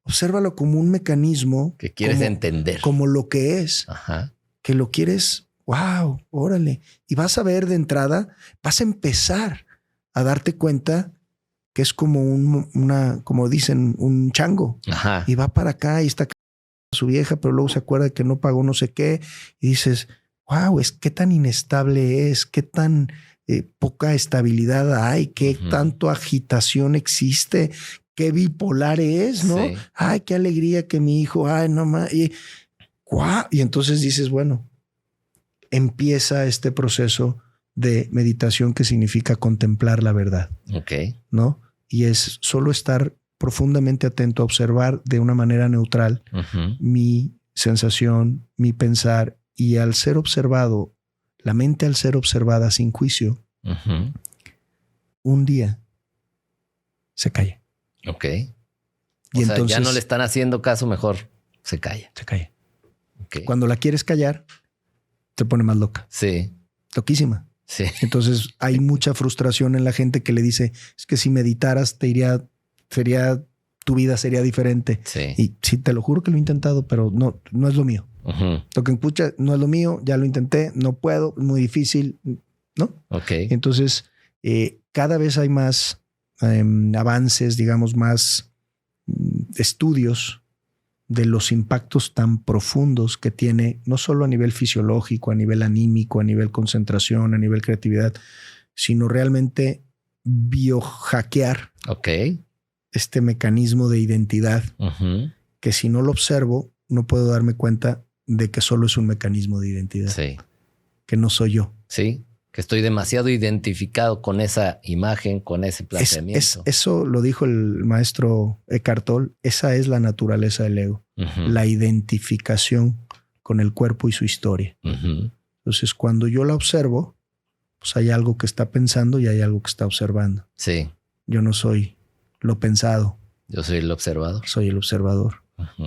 Obsérvalo como un mecanismo que quieres entender. Como lo que es. Ajá. Que lo quieres, wow, órale. Y vas a ver de entrada, vas a empezar a darte cuenta que es como como dicen, un chango. Ajá. Y va para acá y está su vieja, pero luego se acuerda que no pagó no sé qué. Y dices, wow, qué tan inestable es, qué tan poca estabilidad hay, qué tanto agitación existe, qué bipolar es, ¿no? Sí. Ay, qué alegría que mi hijo, ay, no más. Y entonces dices, bueno, empieza este proceso de meditación que significa contemplar la verdad. Ok. ¿No? Y es solo estar profundamente atento a observar de una manera neutral mi sensación, mi pensar, y al ser observado, la mente al ser observada sin juicio, un día se calla. Ok. Y entonces ya no le están haciendo caso, mejor se calla. Se calla. Okay. Cuando la quieres callar, te pone más loca. Sí. Loquísima. Sí. Entonces hay mucha frustración en la gente que le dice, es que si meditaras tu vida sería diferente. Sí. Y sí, te lo juro que lo he intentado, pero no es lo mío. Lo que escucha no es lo mío, ya lo intenté, no puedo, es muy difícil, ¿no? Ok. Entonces, cada vez hay más avances, digamos, más estudios de los impactos tan profundos que tiene, no solo a nivel fisiológico, a nivel anímico, a nivel concentración, a nivel creatividad, sino realmente biohackear este mecanismo de identidad que si no lo observo, no puedo darme cuenta de que solo es un mecanismo de identidad. Sí. Que no soy yo. Sí. Que estoy demasiado identificado con esa imagen, con ese planteamiento. Eso lo dijo el maestro Eckhart Tolle. Esa es la naturaleza del ego. La identificación con el cuerpo y su historia. Entonces, cuando yo la observo, pues hay algo que está pensando y hay algo que está observando. Sí. Yo no soy lo pensado. Yo soy el observador. Soy el observador.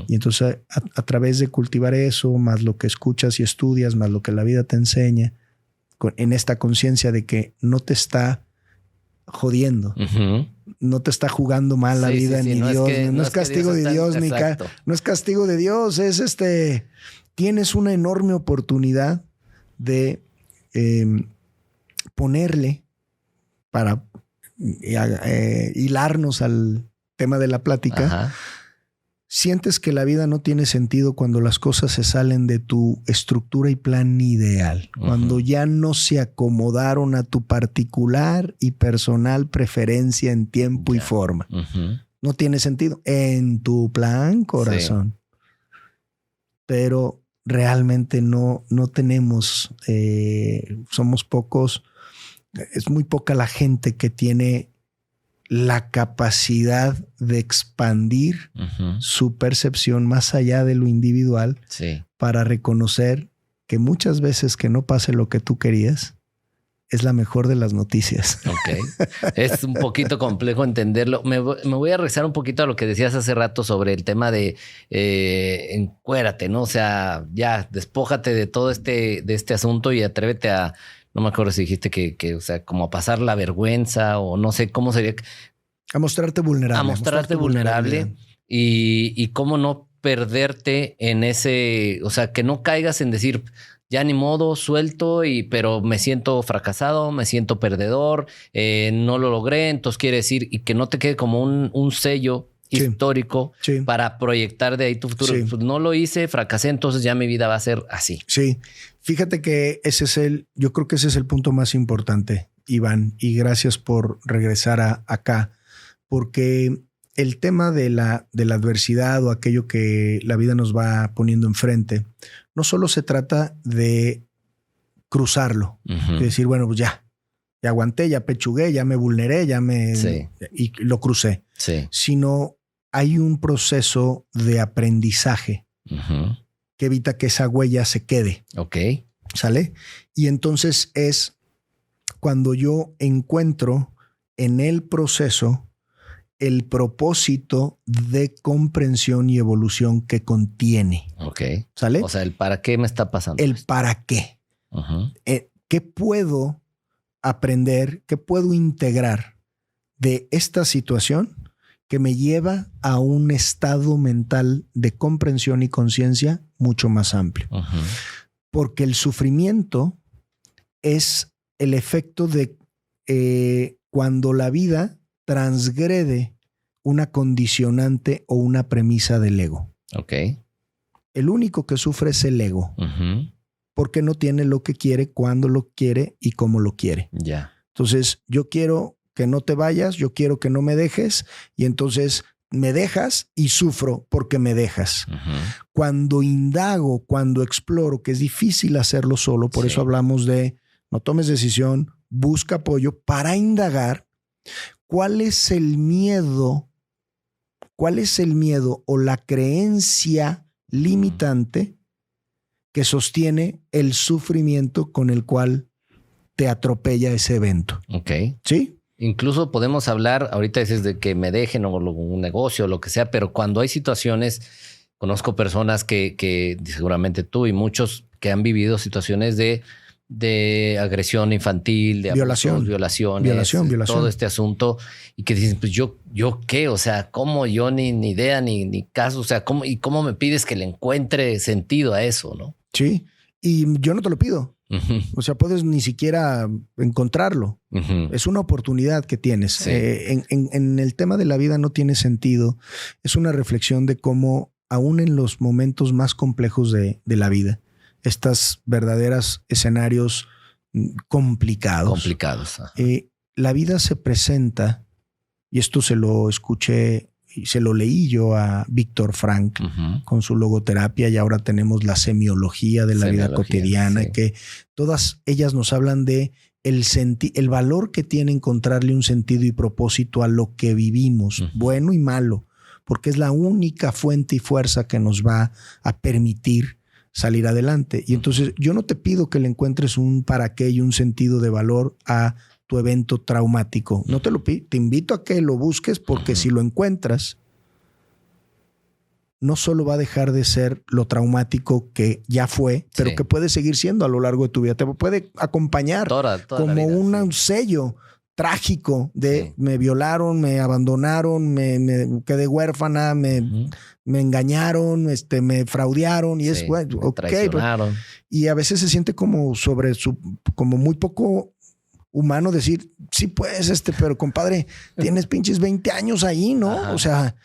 Y entonces, a través de cultivar eso, más lo que escuchas y estudias, más lo que la vida te enseña, en esta conciencia de que no te está jodiendo, no te está jugando mal la vida, ni Dios, no es castigo de Dios, no es castigo de Dios, es tienes una enorme oportunidad de ponerle para hilarnos al tema de la plática. Sientes que la vida no tiene sentido cuando las cosas se salen de tu estructura y plan ideal, cuando ya no se acomodaron a tu particular y personal preferencia en tiempo y forma. No tiene sentido en tu plan, corazón. Sí. Pero realmente no tenemos, somos pocos, es muy poca la gente que tiene la capacidad de expandir su percepción más allá de lo individual para reconocer que muchas veces que no pase lo que tú querías es la mejor de las noticias. Ok. Es un poquito complejo entenderlo. Me voy a regresar un poquito a lo que decías hace rato sobre el tema de encuérate, ¿no? O sea, ya despójate de todo de este asunto y atrévete a, no me acuerdo si dijiste que o sea, como a pasar la vergüenza o no sé cómo sería. A mostrarte vulnerable. A mostrarte vulnerable y cómo no perderte en ese, o sea, que no caigas en decir, ya ni modo, suelto, pero me siento fracasado, me siento perdedor, no lo logré, entonces quiere decir, y que no te quede como un sello histórico para proyectar de ahí tu futuro. Sí. Pues no lo hice, fracasé, entonces ya mi vida va a ser así. Sí, fíjate que yo creo que ese es el punto más importante, Iván, y gracias por regresar acá, porque el tema de la adversidad o aquello que la vida nos va poniendo enfrente, no solo se trata de cruzarlo, de decir, bueno, pues ya aguanté, ya pechugué, ya me vulneré, y lo crucé, sino hay un proceso de aprendizaje que evita que esa huella se quede. Ok. ¿Sale? Y entonces es cuando yo encuentro en el proceso el propósito de comprensión y evolución que contiene. Ok. ¿Sale? O sea, el para qué me está pasando. El para qué. ¿Qué puedo aprender? ¿Qué puedo integrar de esta situación que me lleva a un estado mental de comprensión y conciencia mucho más amplio? Porque el sufrimiento es el efecto de cuando la vida transgrede una condicionante o una premisa del ego. Ok. El único que sufre es el ego. Porque no tiene lo que quiere, cuando lo quiere y cómo lo quiere. Ya. Entonces, yo quiero que no te vayas, yo quiero que no me dejes, y entonces me dejas y sufro porque me dejas. Cuando indago, cuando exploro, que es difícil hacerlo solo, por eso hablamos de no tomes decisión, busca apoyo para indagar. ¿Cuál es el miedo? ¿Cuál es el miedo o la creencia limitante que sostiene el sufrimiento con el cual te atropella ese evento? Ok. ¿Sí? Incluso podemos hablar, ahorita dices de que me dejen o un negocio o lo que sea, pero cuando hay situaciones, conozco personas que seguramente tú y muchos que han vivido situaciones de agresión infantil, de abusos, violaciones, todo este asunto, y que dicen, pues yo qué, o sea, cómo yo ni idea, ni caso, o sea, cómo me pides que le encuentre sentido a eso, ¿no? Sí, y yo no te lo pido. O sea, puedes ni siquiera encontrarlo. Es una oportunidad que tienes. Sí. En el tema de la vida no tiene sentido. Es una reflexión de cómo, aún en los momentos más complejos de la vida, estas verdaderos escenarios complicados. La vida se presenta, y esto se lo escuché y se lo leí yo a Víctor Frank con su logoterapia, y ahora tenemos la semiología de la vida cotidiana, que todas ellas nos hablan de el valor que tiene encontrarle un sentido y propósito a lo que vivimos, bueno y malo, porque es la única fuente y fuerza que nos va a permitir salir adelante. Y entonces yo no te pido que le encuentres un para qué y un sentido de valor a tu evento traumático. No te lo pido. Te invito a que lo busques, porque si lo encuentras, no solo va a dejar de ser lo traumático que ya fue, pero que puede seguir siendo a lo largo de tu vida. Te puede acompañar toda como un sello trágico de me violaron, me abandonaron, me quedé huérfana, me engañaron, me fraudearon, y es bueno, traicionaron. Y a veces se siente como como muy poco humano decir, sí, pues, pero compadre, tienes pinches 20 años ahí, ¿no? Ajá. O sea,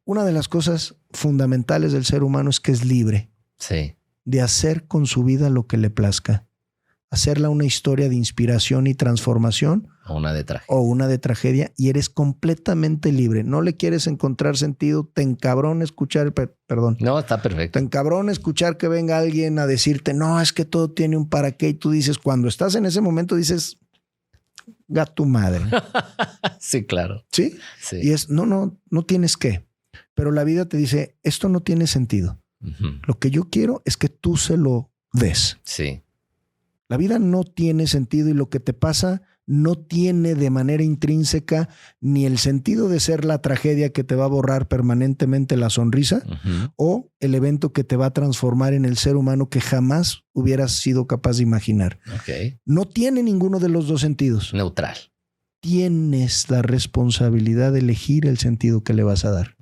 una de las cosas fundamentales del ser humano es que es libre de hacer con su vida lo que le plazca. Hacerla una historia de inspiración y transformación. O una de tragedia. Y eres completamente libre. No le quieres encontrar sentido. Te encabrona escuchar... Perdón. No, está perfecto. Te encabrona escuchar que venga alguien a decirte, no, es que todo tiene un para qué. Y tú dices, cuando estás en ese momento, dices, gato madre. Sí, claro. ¿Sí? Y es, no tienes que. Pero la vida te dice, esto no tiene sentido. Lo que yo quiero es que tú se lo des. Sí. La vida no tiene sentido y lo que te pasa no tiene de manera intrínseca ni el sentido de ser la tragedia que te va a borrar permanentemente la sonrisa o el evento que te va a transformar en el ser humano que jamás hubieras sido capaz de imaginar. No tiene ninguno de los dos sentidos. Neutral. Tienes la responsabilidad de elegir el sentido que le vas a dar.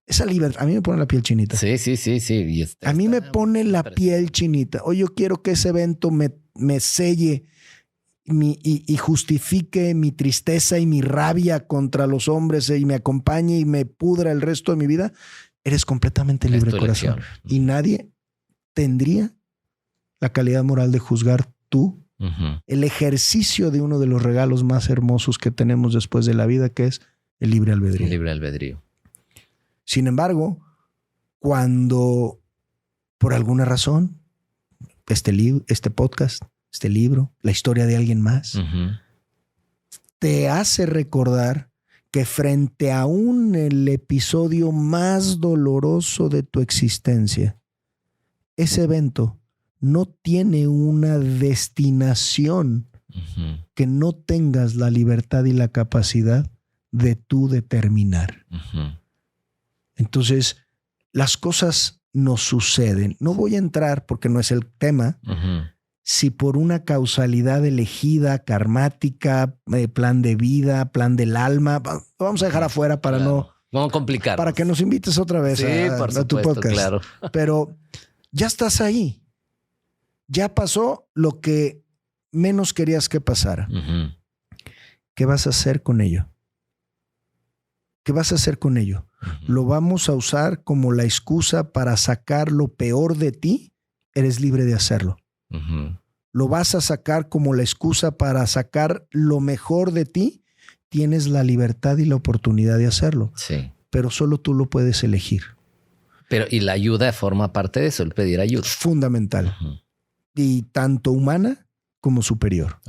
Esa libertad, a mí me pone la piel chinita. Sí. Y a mí me pone la piel chinita. Oye, yo quiero que ese evento me selle y justifique mi tristeza y mi rabia contra los hombres y me acompañe y me pudra el resto de mi vida. Eres completamente libre, corazón. Y nadie tendría la calidad moral de juzgar tú el ejercicio de uno de los regalos más hermosos que tenemos después de la vida, que es el libre albedrío. El libre albedrío. Sin embargo, cuando por alguna razón este podcast, este libro, la historia de alguien más, te hace recordar que frente a el episodio más doloroso de tu existencia, ese evento no tiene una destinación que no tengas la libertad y la capacidad de tú determinar. Entonces, las cosas nos suceden. No voy a entrar, porque no es el tema, si por una causalidad elegida, karmática, plan de vida, plan del alma, lo vamos a dejar afuera para no complicar. Para que nos invites otra vez a tu podcast. Claro. Pero ya estás ahí. Ya pasó lo que menos querías que pasara. ¿Qué vas a hacer con ello? ¿Qué vas a hacer con ello? ¿Lo vamos a usar como la excusa para sacar lo peor de ti? Eres libre de hacerlo. ¿Lo vas a sacar como la excusa para sacar lo mejor de ti? Tienes la libertad y la oportunidad de hacerlo. Sí. Pero solo tú lo puedes elegir. Y la ayuda forma parte de eso, el pedir ayuda. Fundamental. Y tanto humana como superior.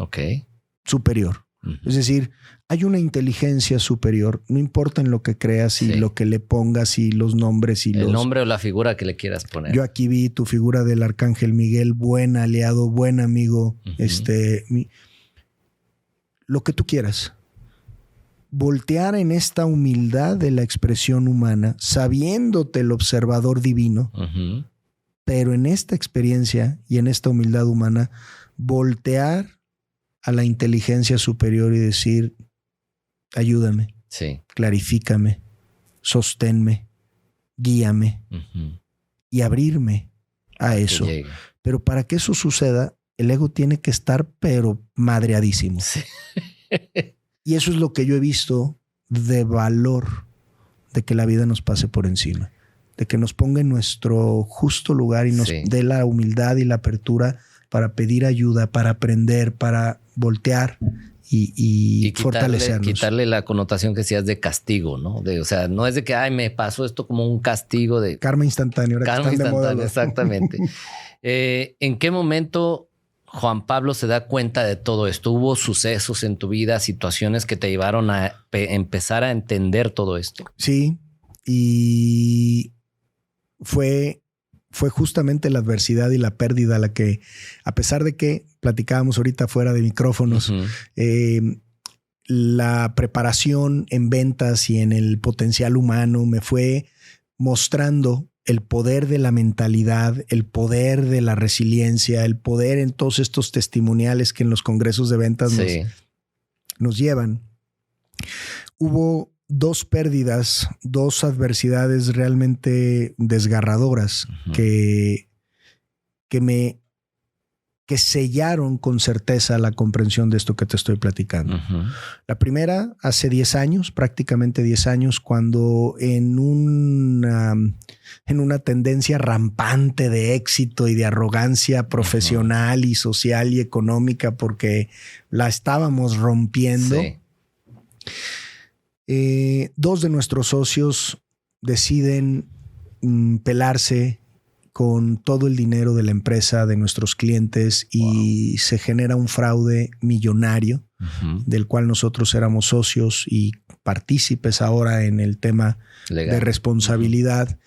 Superior. Es decir, hay una inteligencia superior, no importa en lo que creas y lo que le pongas y los nombres y el nombre o la figura que le quieras poner. Yo aquí vi tu figura del Arcángel Miguel, buen aliado, buen amigo, lo que tú quieras. Voltear en esta humildad de la expresión humana, sabiéndote el observador divino, pero en esta experiencia y en esta humildad humana, voltear a la inteligencia superior y decir, ayúdame, clarifícame, sosténme, guíame y abrirme a eso. Pero para que eso suceda, el ego tiene que estar pero madreadísimo. Y eso es lo que yo he visto de valor de que la vida nos pase por encima, de que nos ponga en nuestro justo lugar y nos dé la humildad y la apertura para pedir ayuda, para aprender, para voltear y fortalecernos. Quitarle la connotación que decías de castigo, ¿no? O sea, no es de que, me pasó esto como un castigo de... Karma instantáneo. Karma instantáneo, exactamente. ¿En qué momento Juan Pablo se da cuenta de todo esto? ¿Hubo sucesos en tu vida, situaciones que te llevaron a empezar a entender todo esto? Sí, y fue justamente la adversidad y la pérdida la que, a pesar de que platicábamos ahorita fuera de micrófonos, la preparación en ventas y en el potencial humano me fue mostrando el poder de la mentalidad, el poder de la resiliencia, el poder en todos estos testimoniales que en los congresos de ventas nos llevan. Hubo 2 pérdidas, 2 adversidades realmente desgarradoras que sellaron con certeza la comprensión de esto que te estoy platicando. La primera, hace 10 años, prácticamente 10 años, cuando en una tendencia rampante de éxito y de arrogancia profesional y social y económica, porque la estábamos rompiendo, 2 de nuestros socios deciden pelarse con todo el dinero de la empresa, de nuestros clientes, y se genera un fraude millonario del cual nosotros éramos socios y partícipes ahora en el tema legal de responsabilidad.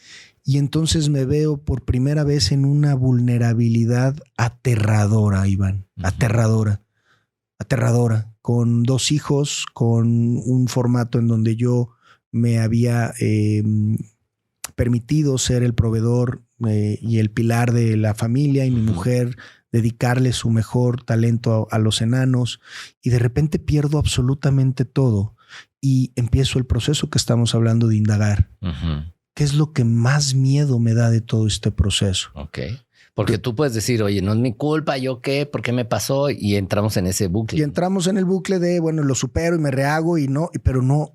Y entonces me veo por primera vez en una vulnerabilidad aterradora, Iván. Aterradora. Con 2 hijos, con un formato en donde yo me había permitido ser el proveedor y el pilar de la familia, y mi mujer dedicarle su mejor talento a los enanos, y de repente pierdo absolutamente todo y empiezo el proceso que estamos hablando de indagar. ¿Qué es lo que más miedo me da de todo este proceso? Ok. Porque tú puedes decir, oye, no es mi culpa, ¿yo qué? ¿Por qué me pasó? Y entramos en ese bucle. Y entramos en el bucle de, bueno, lo supero y me rehago pero no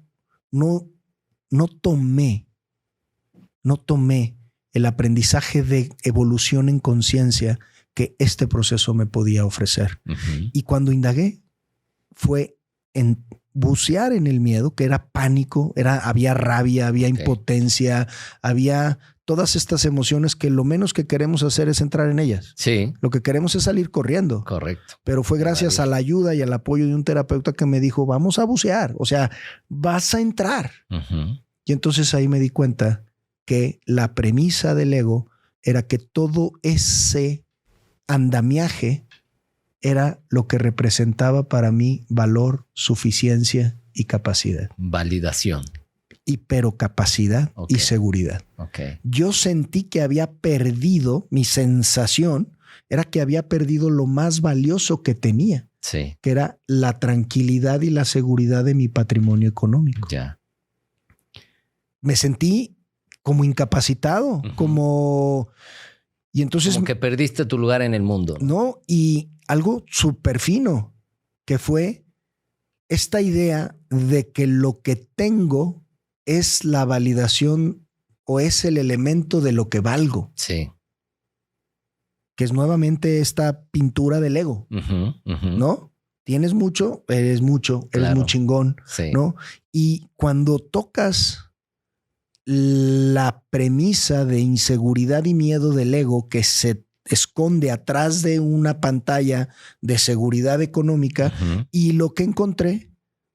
tomé el aprendizaje de evolución en conciencia que este proceso me podía ofrecer. Y cuando indagué fue en bucear en el miedo, que era pánico, había rabia, había impotencia, había todas estas emociones que lo menos que queremos hacer es entrar en ellas. Sí. Lo que queremos es salir corriendo. Correcto. Pero fue gracias a la ayuda y al apoyo de un terapeuta que me dijo, vamos a bucear, o sea, vas a entrar. Y entonces ahí me di cuenta que la premisa del ego era que todo ese andamiaje era lo que representaba para mí valor, suficiencia y capacidad. Validación. Pero capacidad y seguridad. Yo sentí que había perdido, mi sensación era que había perdido lo más valioso que tenía, que era la tranquilidad y la seguridad de mi patrimonio económico. Me sentí como incapacitado, y entonces como que perdiste tu lugar en el mundo. No, y algo súper fino, que fue esta idea de que lo que tengo es la validación o es el elemento de lo que valgo. Sí. Que es nuevamente esta pintura del ego, ¿no? Tienes mucho, eres muy chingón, ¿no? Y cuando tocas la premisa de inseguridad y miedo del ego que se esconde atrás de una pantalla de seguridad económica, y lo que encontré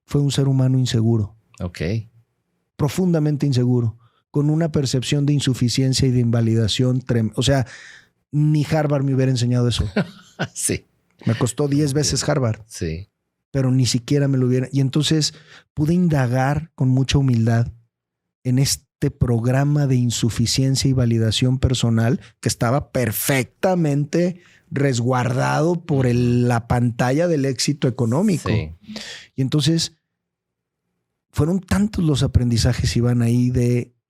fue un ser humano inseguro. Profundamente inseguro, con una percepción de insuficiencia y de invalidación tremenda. O sea, ni Harvard me hubiera enseñado eso. Sí. Me costó 10 veces Harvard. Sí. Pero ni siquiera me lo hubiera. Y entonces pude indagar con mucha humildad en este programa de insuficiencia y validación personal que estaba perfectamente resguardado por la pantalla del éxito económico. Y entonces fueron tantos los aprendizajes, Iván, ahí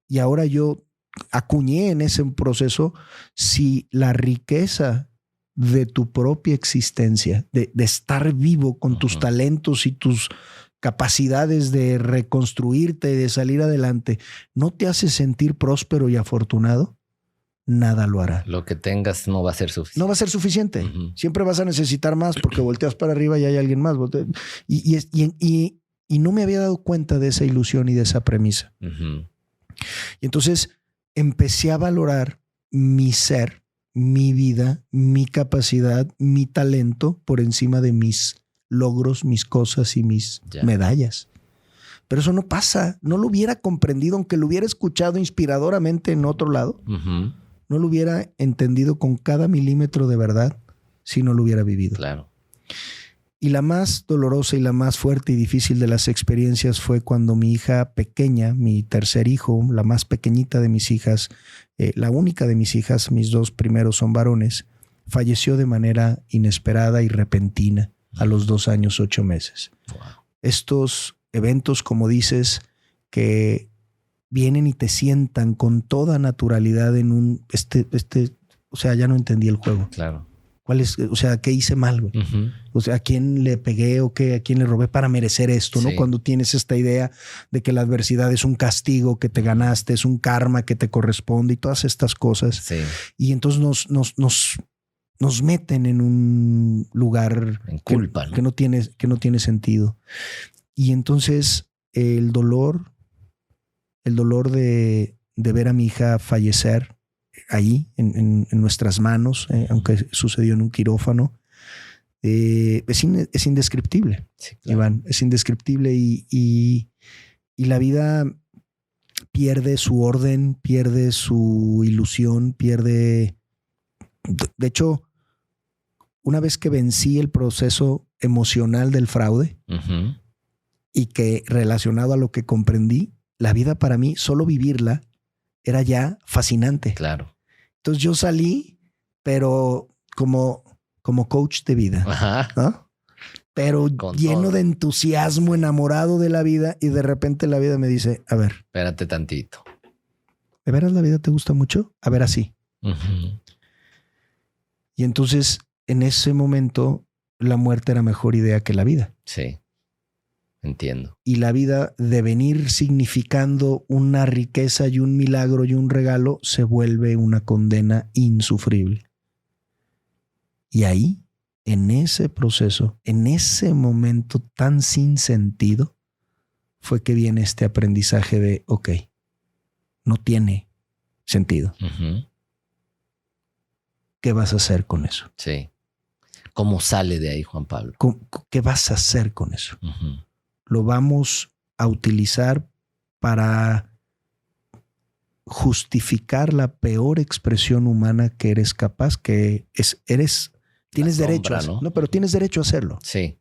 y ahora yo acuñé en ese proceso si la riqueza de tu propia existencia, de estar vivo con tus talentos y tus capacidades de reconstruirte y de salir adelante, no te hace sentir próspero y afortunado, nada lo hará. Lo que tengas no va a ser suficiente. No va a ser suficiente. Siempre vas a necesitar más porque volteas para arriba y hay alguien más. Y no me había dado cuenta de esa ilusión y de esa premisa. Y entonces empecé a valorar mi ser, mi vida, mi capacidad, mi talento por encima de mis logros, mis cosas y mis medallas. Pero eso no pasa. No lo hubiera comprendido, aunque lo hubiera escuchado inspiradoramente en otro lado. No lo hubiera entendido con cada milímetro de verdad si no lo hubiera vivido. Claro. Y la más dolorosa y la más fuerte y difícil de las experiencias fue cuando mi hija pequeña, mi tercer hijo, la más pequeñita de mis hijas, la única de mis hijas, mis 2 primeros son varones, falleció de manera inesperada y repentina a los 2 años, 8 meses. Wow. Estos eventos, como dices, que vienen y te sientan con toda naturalidad en o sea, ya no entendí el juego. Claro. ¿Cuál es? O sea, ¿qué hice mal, güey? O sea, ¿a quién le pegué o qué? ¿A quién le robé para merecer esto? ¿No? Cuando tienes esta idea de que la adversidad es un castigo que te ganaste, es un karma que te corresponde y todas estas cosas. Y entonces nos meten en un lugar en culpa, que no tiene sentido. Y entonces el dolor de ver a mi hija fallecer ahí en nuestras manos, aunque sucedió en un quirófano, es indescriptible. Sí, claro. Iván, es indescriptible y la vida pierde su orden, pierde su ilusión, pierde... De hecho, una vez que vencí el proceso emocional del fraude y que relacionado a lo que comprendí, la vida para mí, solo vivirla, era ya fascinante. Claro. Entonces yo salí, pero como coach de vida, ¿no? Pero lleno de entusiasmo, enamorado de la vida, y de repente la vida me dice, a ver. Espérate tantito. ¿De veras la vida te gusta mucho? A ver, así. Y entonces, en ese momento, la muerte era mejor idea que la vida. Sí, entiendo. Y la vida, de venir significando una riqueza y un milagro y un regalo, se vuelve una condena insufrible. Y ahí, en ese proceso, en ese momento tan sin sentido, fue que viene este aprendizaje de, ok, no tiene sentido. ¿Qué vas a hacer con eso? Sí. ¿Cómo sale de ahí, Juan Pablo? ¿Qué vas a hacer con eso? Lo vamos a utilizar para justificar la peor expresión humana que eres capaz, que eres... Tienes derecho a hacerlo. No, pero tienes derecho a hacerlo. Sí.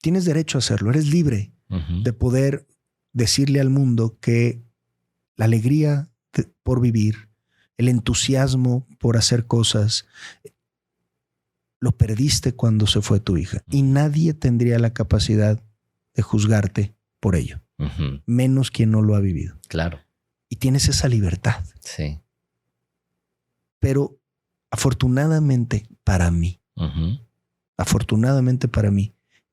Tienes derecho a hacerlo. Eres libre de poder decirle al mundo que la alegría por vivir, el entusiasmo por hacer cosas, lo perdiste cuando se fue tu hija. Y nadie tendría la capacidad de juzgarte por ello. Menos quien no lo ha vivido. Claro. Y tienes esa libertad. Sí. Pero afortunadamente para mí,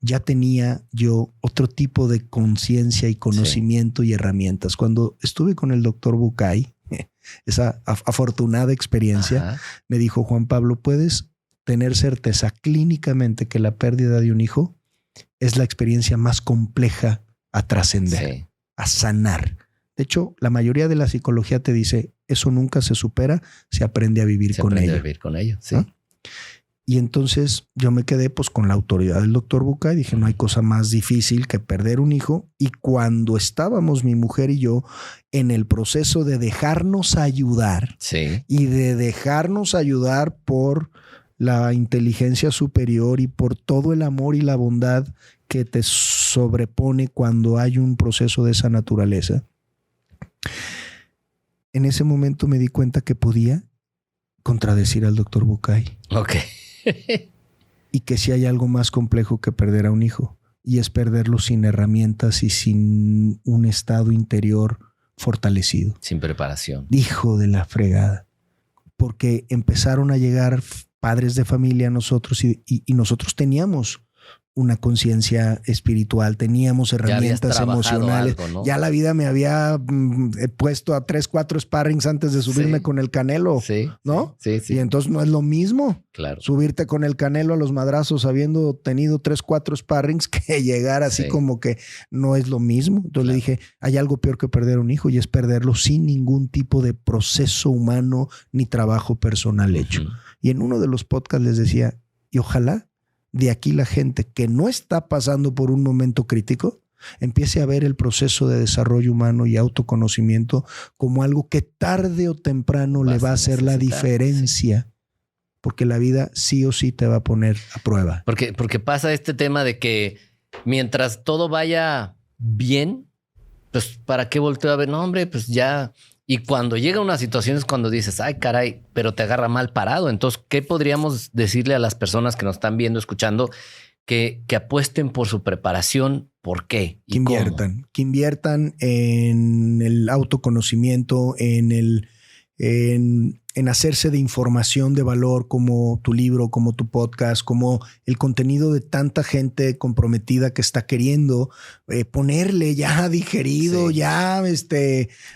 ya tenía yo otro tipo de conciencia y conocimiento y herramientas. Cuando estuve con el doctor Bucay, esa afortunada experiencia, me dijo, Juan Pablo, puedes tener certeza clínicamente que la pérdida de un hijo es la experiencia más compleja a trascender, a sanar. De hecho, la mayoría de la psicología te dice, eso nunca se supera, se aprende a vivir con ello. Sí. ¿No? Y entonces yo me quedé pues con la autoridad del doctor Bucay y dije, no hay cosa más difícil que perder un hijo. Y cuando estábamos mi mujer y yo en el proceso de dejarnos ayudar y de dejarnos ayudar por la inteligencia superior y por todo el amor y la bondad que te sobrepone cuando hay un proceso de esa naturaleza, en ese momento me di cuenta que podía contradecir al doctor Bucay. Ok. Y que si hay algo más complejo que perder a un hijo, y es perderlo sin herramientas y sin un estado interior fortalecido. Sin preparación. Hijo de la fregada. Porque empezaron a llegar padres de familia a nosotros y nosotros teníamos una conciencia espiritual, teníamos herramientas emocionales. Algo, ¿no? Ya la vida me había puesto a 3, 4 sparrings antes de subirme con el Canelo, ¿no? Sí. Y entonces no es lo mismo subirte con el Canelo a los madrazos habiendo tenido 3, 4 sparrings que llegar así como que no es lo mismo. Entonces le dije, hay algo peor que perder un hijo y es perderlo sin ningún tipo de proceso humano ni trabajo personal hecho. Y en uno de los podcasts les decía, y ojalá de aquí la gente que no está pasando por un momento crítico empiece a ver el proceso de desarrollo humano y autoconocimiento como algo que tarde o temprano le va a hacer la diferencia. Porque la vida sí o sí te va a poner a prueba. Porque pasa este tema de que mientras todo vaya bien, pues ¿para qué volteo a ver? No, hombre, pues ya... Y cuando llega una situación es cuando dices, ay, caray, pero te agarra mal parado. Entonces, ¿qué podríamos decirle a las personas que nos están viendo, escuchando, que apuesten por su preparación? ¿Por qué? Que inviertan en el autoconocimiento, en hacerse de información de valor como tu libro, como tu podcast, como el contenido de tanta gente comprometida que está queriendo ponerle ya digerido, ya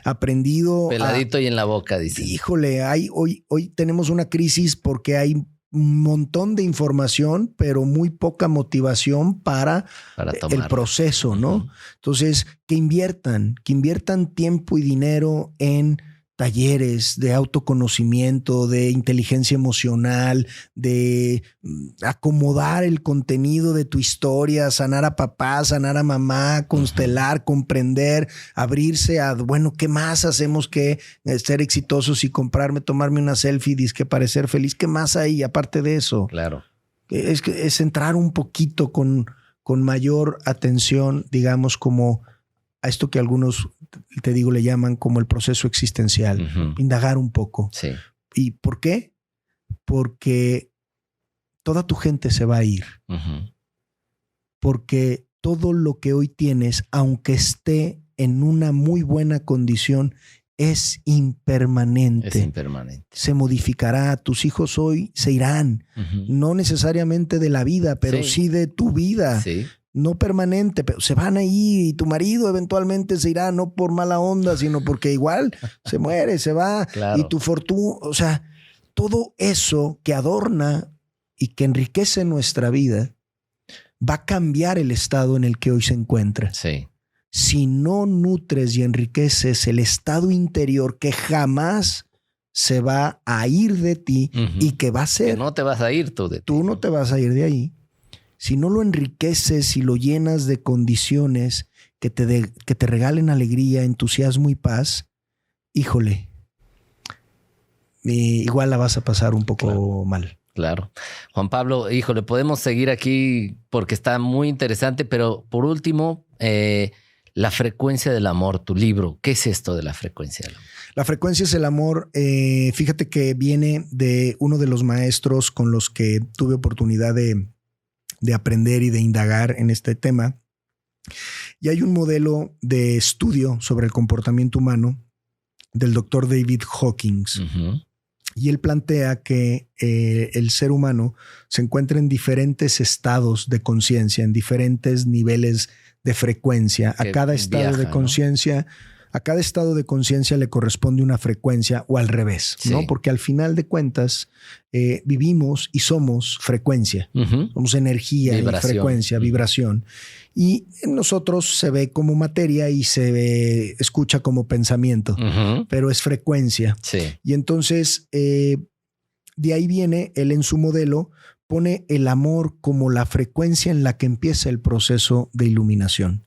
aprendido. Peladito y en la boca, dice. Híjole, hoy tenemos una crisis porque hay un montón de información, pero muy poca motivación para el proceso, ¿no? Entonces, que inviertan tiempo y dinero en talleres de autoconocimiento, de inteligencia emocional, de acomodar el contenido de tu historia, sanar a papá, sanar a mamá, constelar, comprender, abrirse a, bueno, ¿qué más hacemos que ser exitosos y tomarme una selfie, dizque parecer feliz? ¿Qué más hay aparte de eso? Claro. Es entrar un poquito con mayor atención, digamos, como a esto que algunos, te digo, le llaman como el proceso existencial. Indagar un poco. Sí. ¿Y por qué? Porque toda tu gente se va a ir. Porque todo lo que hoy tienes, aunque esté en una muy buena condición, es impermanente. Es impermanente. Se modificará. Tus hijos hoy se irán. No necesariamente de la vida, pero sí de tu vida. Sí. No permanente, pero se van a ir, y tu marido eventualmente se irá, no por mala onda, sino porque igual se muere, se va. Claro. Y tu fortuna, o sea, todo eso que adorna y que enriquece nuestra vida va a cambiar el estado en el que hoy se encuentra. Sí. Si no nutres y enriqueces el estado interior que jamás se va a ir de ti y que va a ser... Que no te vas a ir tú de ti. Tú no te vas a ir de ahí. Si no lo enriqueces y lo llenas de condiciones que te regalen alegría, entusiasmo y paz, híjole, igual la vas a pasar un poco mal. Claro. Juan Pablo, híjole, podemos seguir aquí porque está muy interesante, pero por último, la frecuencia del amor, tu libro. ¿Qué es esto de la frecuencia del amor? La frecuencia es el amor. Fíjate que viene de uno de los maestros con los que tuve oportunidad de aprender y de indagar en este tema. Y hay un modelo de estudio sobre el comportamiento humano del doctor David Hawkins. Y él plantea que el ser humano se encuentra en diferentes estados de conciencia, en diferentes niveles de frecuencia. A cada estado de conciencia, a cada estado de conciencia le corresponde una frecuencia, o al revés, ¿no? Porque al final de cuentas vivimos y somos frecuencia. Somos energía, vibración. Frecuencia, vibración. Y en nosotros se ve como materia y se escucha como pensamiento, pero es frecuencia. Sí. Y entonces de ahí viene, él en su modelo pone el amor como la frecuencia en la que empieza el proceso de iluminación.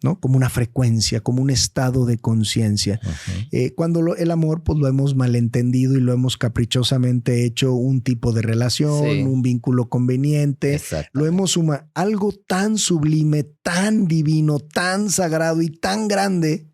¿No? Como una frecuencia, como un estado de conciencia. Cuando el amor, pues lo hemos malentendido y lo hemos caprichosamente hecho un tipo de relación, un vínculo conveniente. Lo hemos algo tan sublime, tan divino, tan sagrado y tan grande,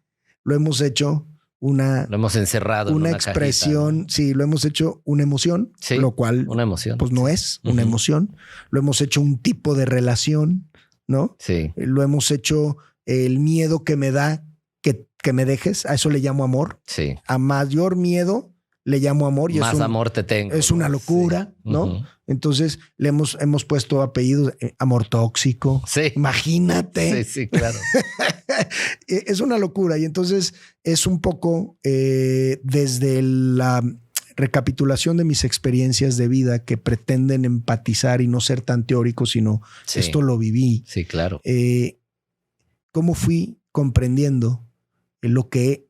lo hemos hecho lo hemos encerrado una en una expresión, cajita, ¿no? Sí, lo hemos hecho una emoción, lo cual una emoción, pues no es una emoción. Lo hemos hecho un tipo de relación, ¿no? Sí. Lo hemos hecho el miedo que me da que me dejes, a eso le llamo amor. Sí. A mayor miedo le llamo amor. Y más amor te tengo. Es una locura, ¿no? Entonces le hemos puesto apellidos, amor tóxico. Sí. Imagínate. Sí, claro. Es una locura. Y entonces es un poco desde la recapitulación de mis experiencias de vida que pretenden empatizar y no ser tan teórico, sino esto lo viví. Sí, claro. Cómo fui comprendiendo lo que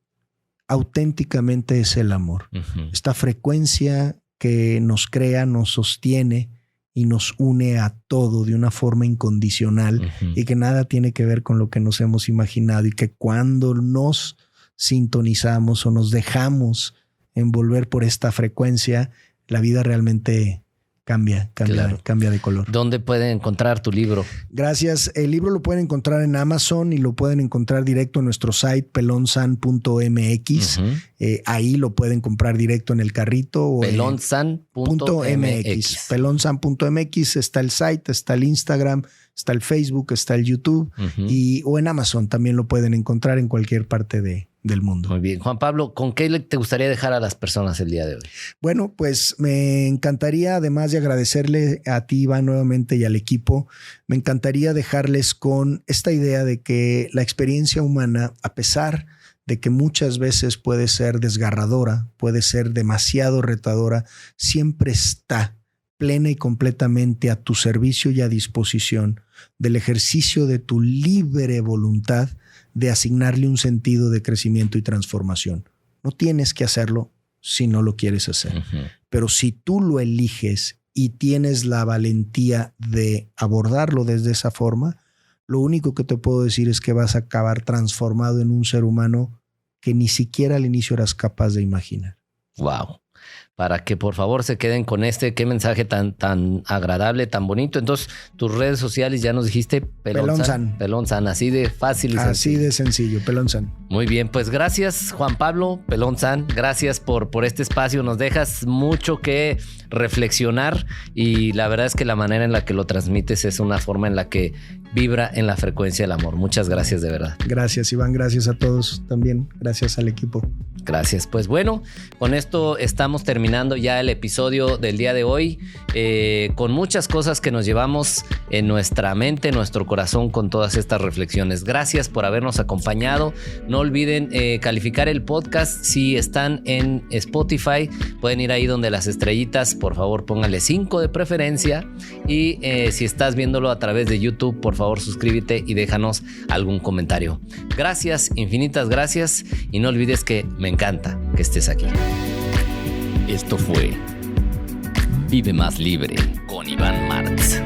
auténticamente es el amor. Esta frecuencia que nos crea, nos sostiene y nos une a todo de una forma incondicional y que nada tiene que ver con lo que nos hemos imaginado, y que cuando nos sintonizamos o nos dejamos envolver por esta frecuencia, la vida realmente cambia de color. ¿Dónde pueden encontrar tu libro? Gracias. El libro lo pueden encontrar en Amazon y lo pueden encontrar directo en nuestro site pelonsan.mx. Ahí lo pueden comprar directo en el carrito. Pelonsan.mx. Pelonsan.mx. Está el site, está el Instagram, está el Facebook, está el YouTube o en Amazon también lo pueden encontrar en cualquier parte del mundo. Muy bien. Juan Pablo, ¿con qué te gustaría dejar a las personas el día de hoy? Bueno, pues me encantaría, además de agradecerle a ti, Iván, nuevamente, y al equipo, me encantaría dejarles con esta idea de que la experiencia humana, a pesar de que muchas veces puede ser desgarradora, puede ser demasiado retadora, siempre está plena y completamente a tu servicio y a disposición del ejercicio de tu libre voluntad de asignarle un sentido de crecimiento y transformación. No tienes que hacerlo si no lo quieres hacer. Pero si tú lo eliges y tienes la valentía de abordarlo desde esa forma, lo único que te puedo decir es que vas a acabar transformado en un ser humano que ni siquiera al inicio eras capaz de imaginar. Wow. Para que por favor se queden con qué mensaje tan agradable, tan bonito. Entonces, tus redes sociales ya nos dijiste, Pelonsan. Pelonsan, así de fácil y así sencillo. De sencillo, Pelonsan. Muy bien, pues gracias Juan Pablo Pelonsan, gracias por este espacio, nos dejas mucho que reflexionar y la verdad es que la manera en la que lo transmites es una forma en la que vibra en la frecuencia del amor. Muchas gracias de verdad. Gracias Iván, gracias a todos también, gracias al equipo. Gracias, pues bueno, con esto estamos terminando ya el episodio del día de hoy, con muchas cosas que nos llevamos en nuestra mente, en nuestro corazón con todas estas reflexiones. Gracias por habernos acompañado. No olviden calificar el podcast. Si están en Spotify, pueden ir ahí donde las estrellitas, por favor póngale 5 de preferencia, y si estás viéndolo a través de YouTube, por favor suscríbete y déjanos algún comentario. Gracias, infinitas gracias, y no olvides que me encanta que estés aquí. Esto fue Vive Más Libre con Iván Martz.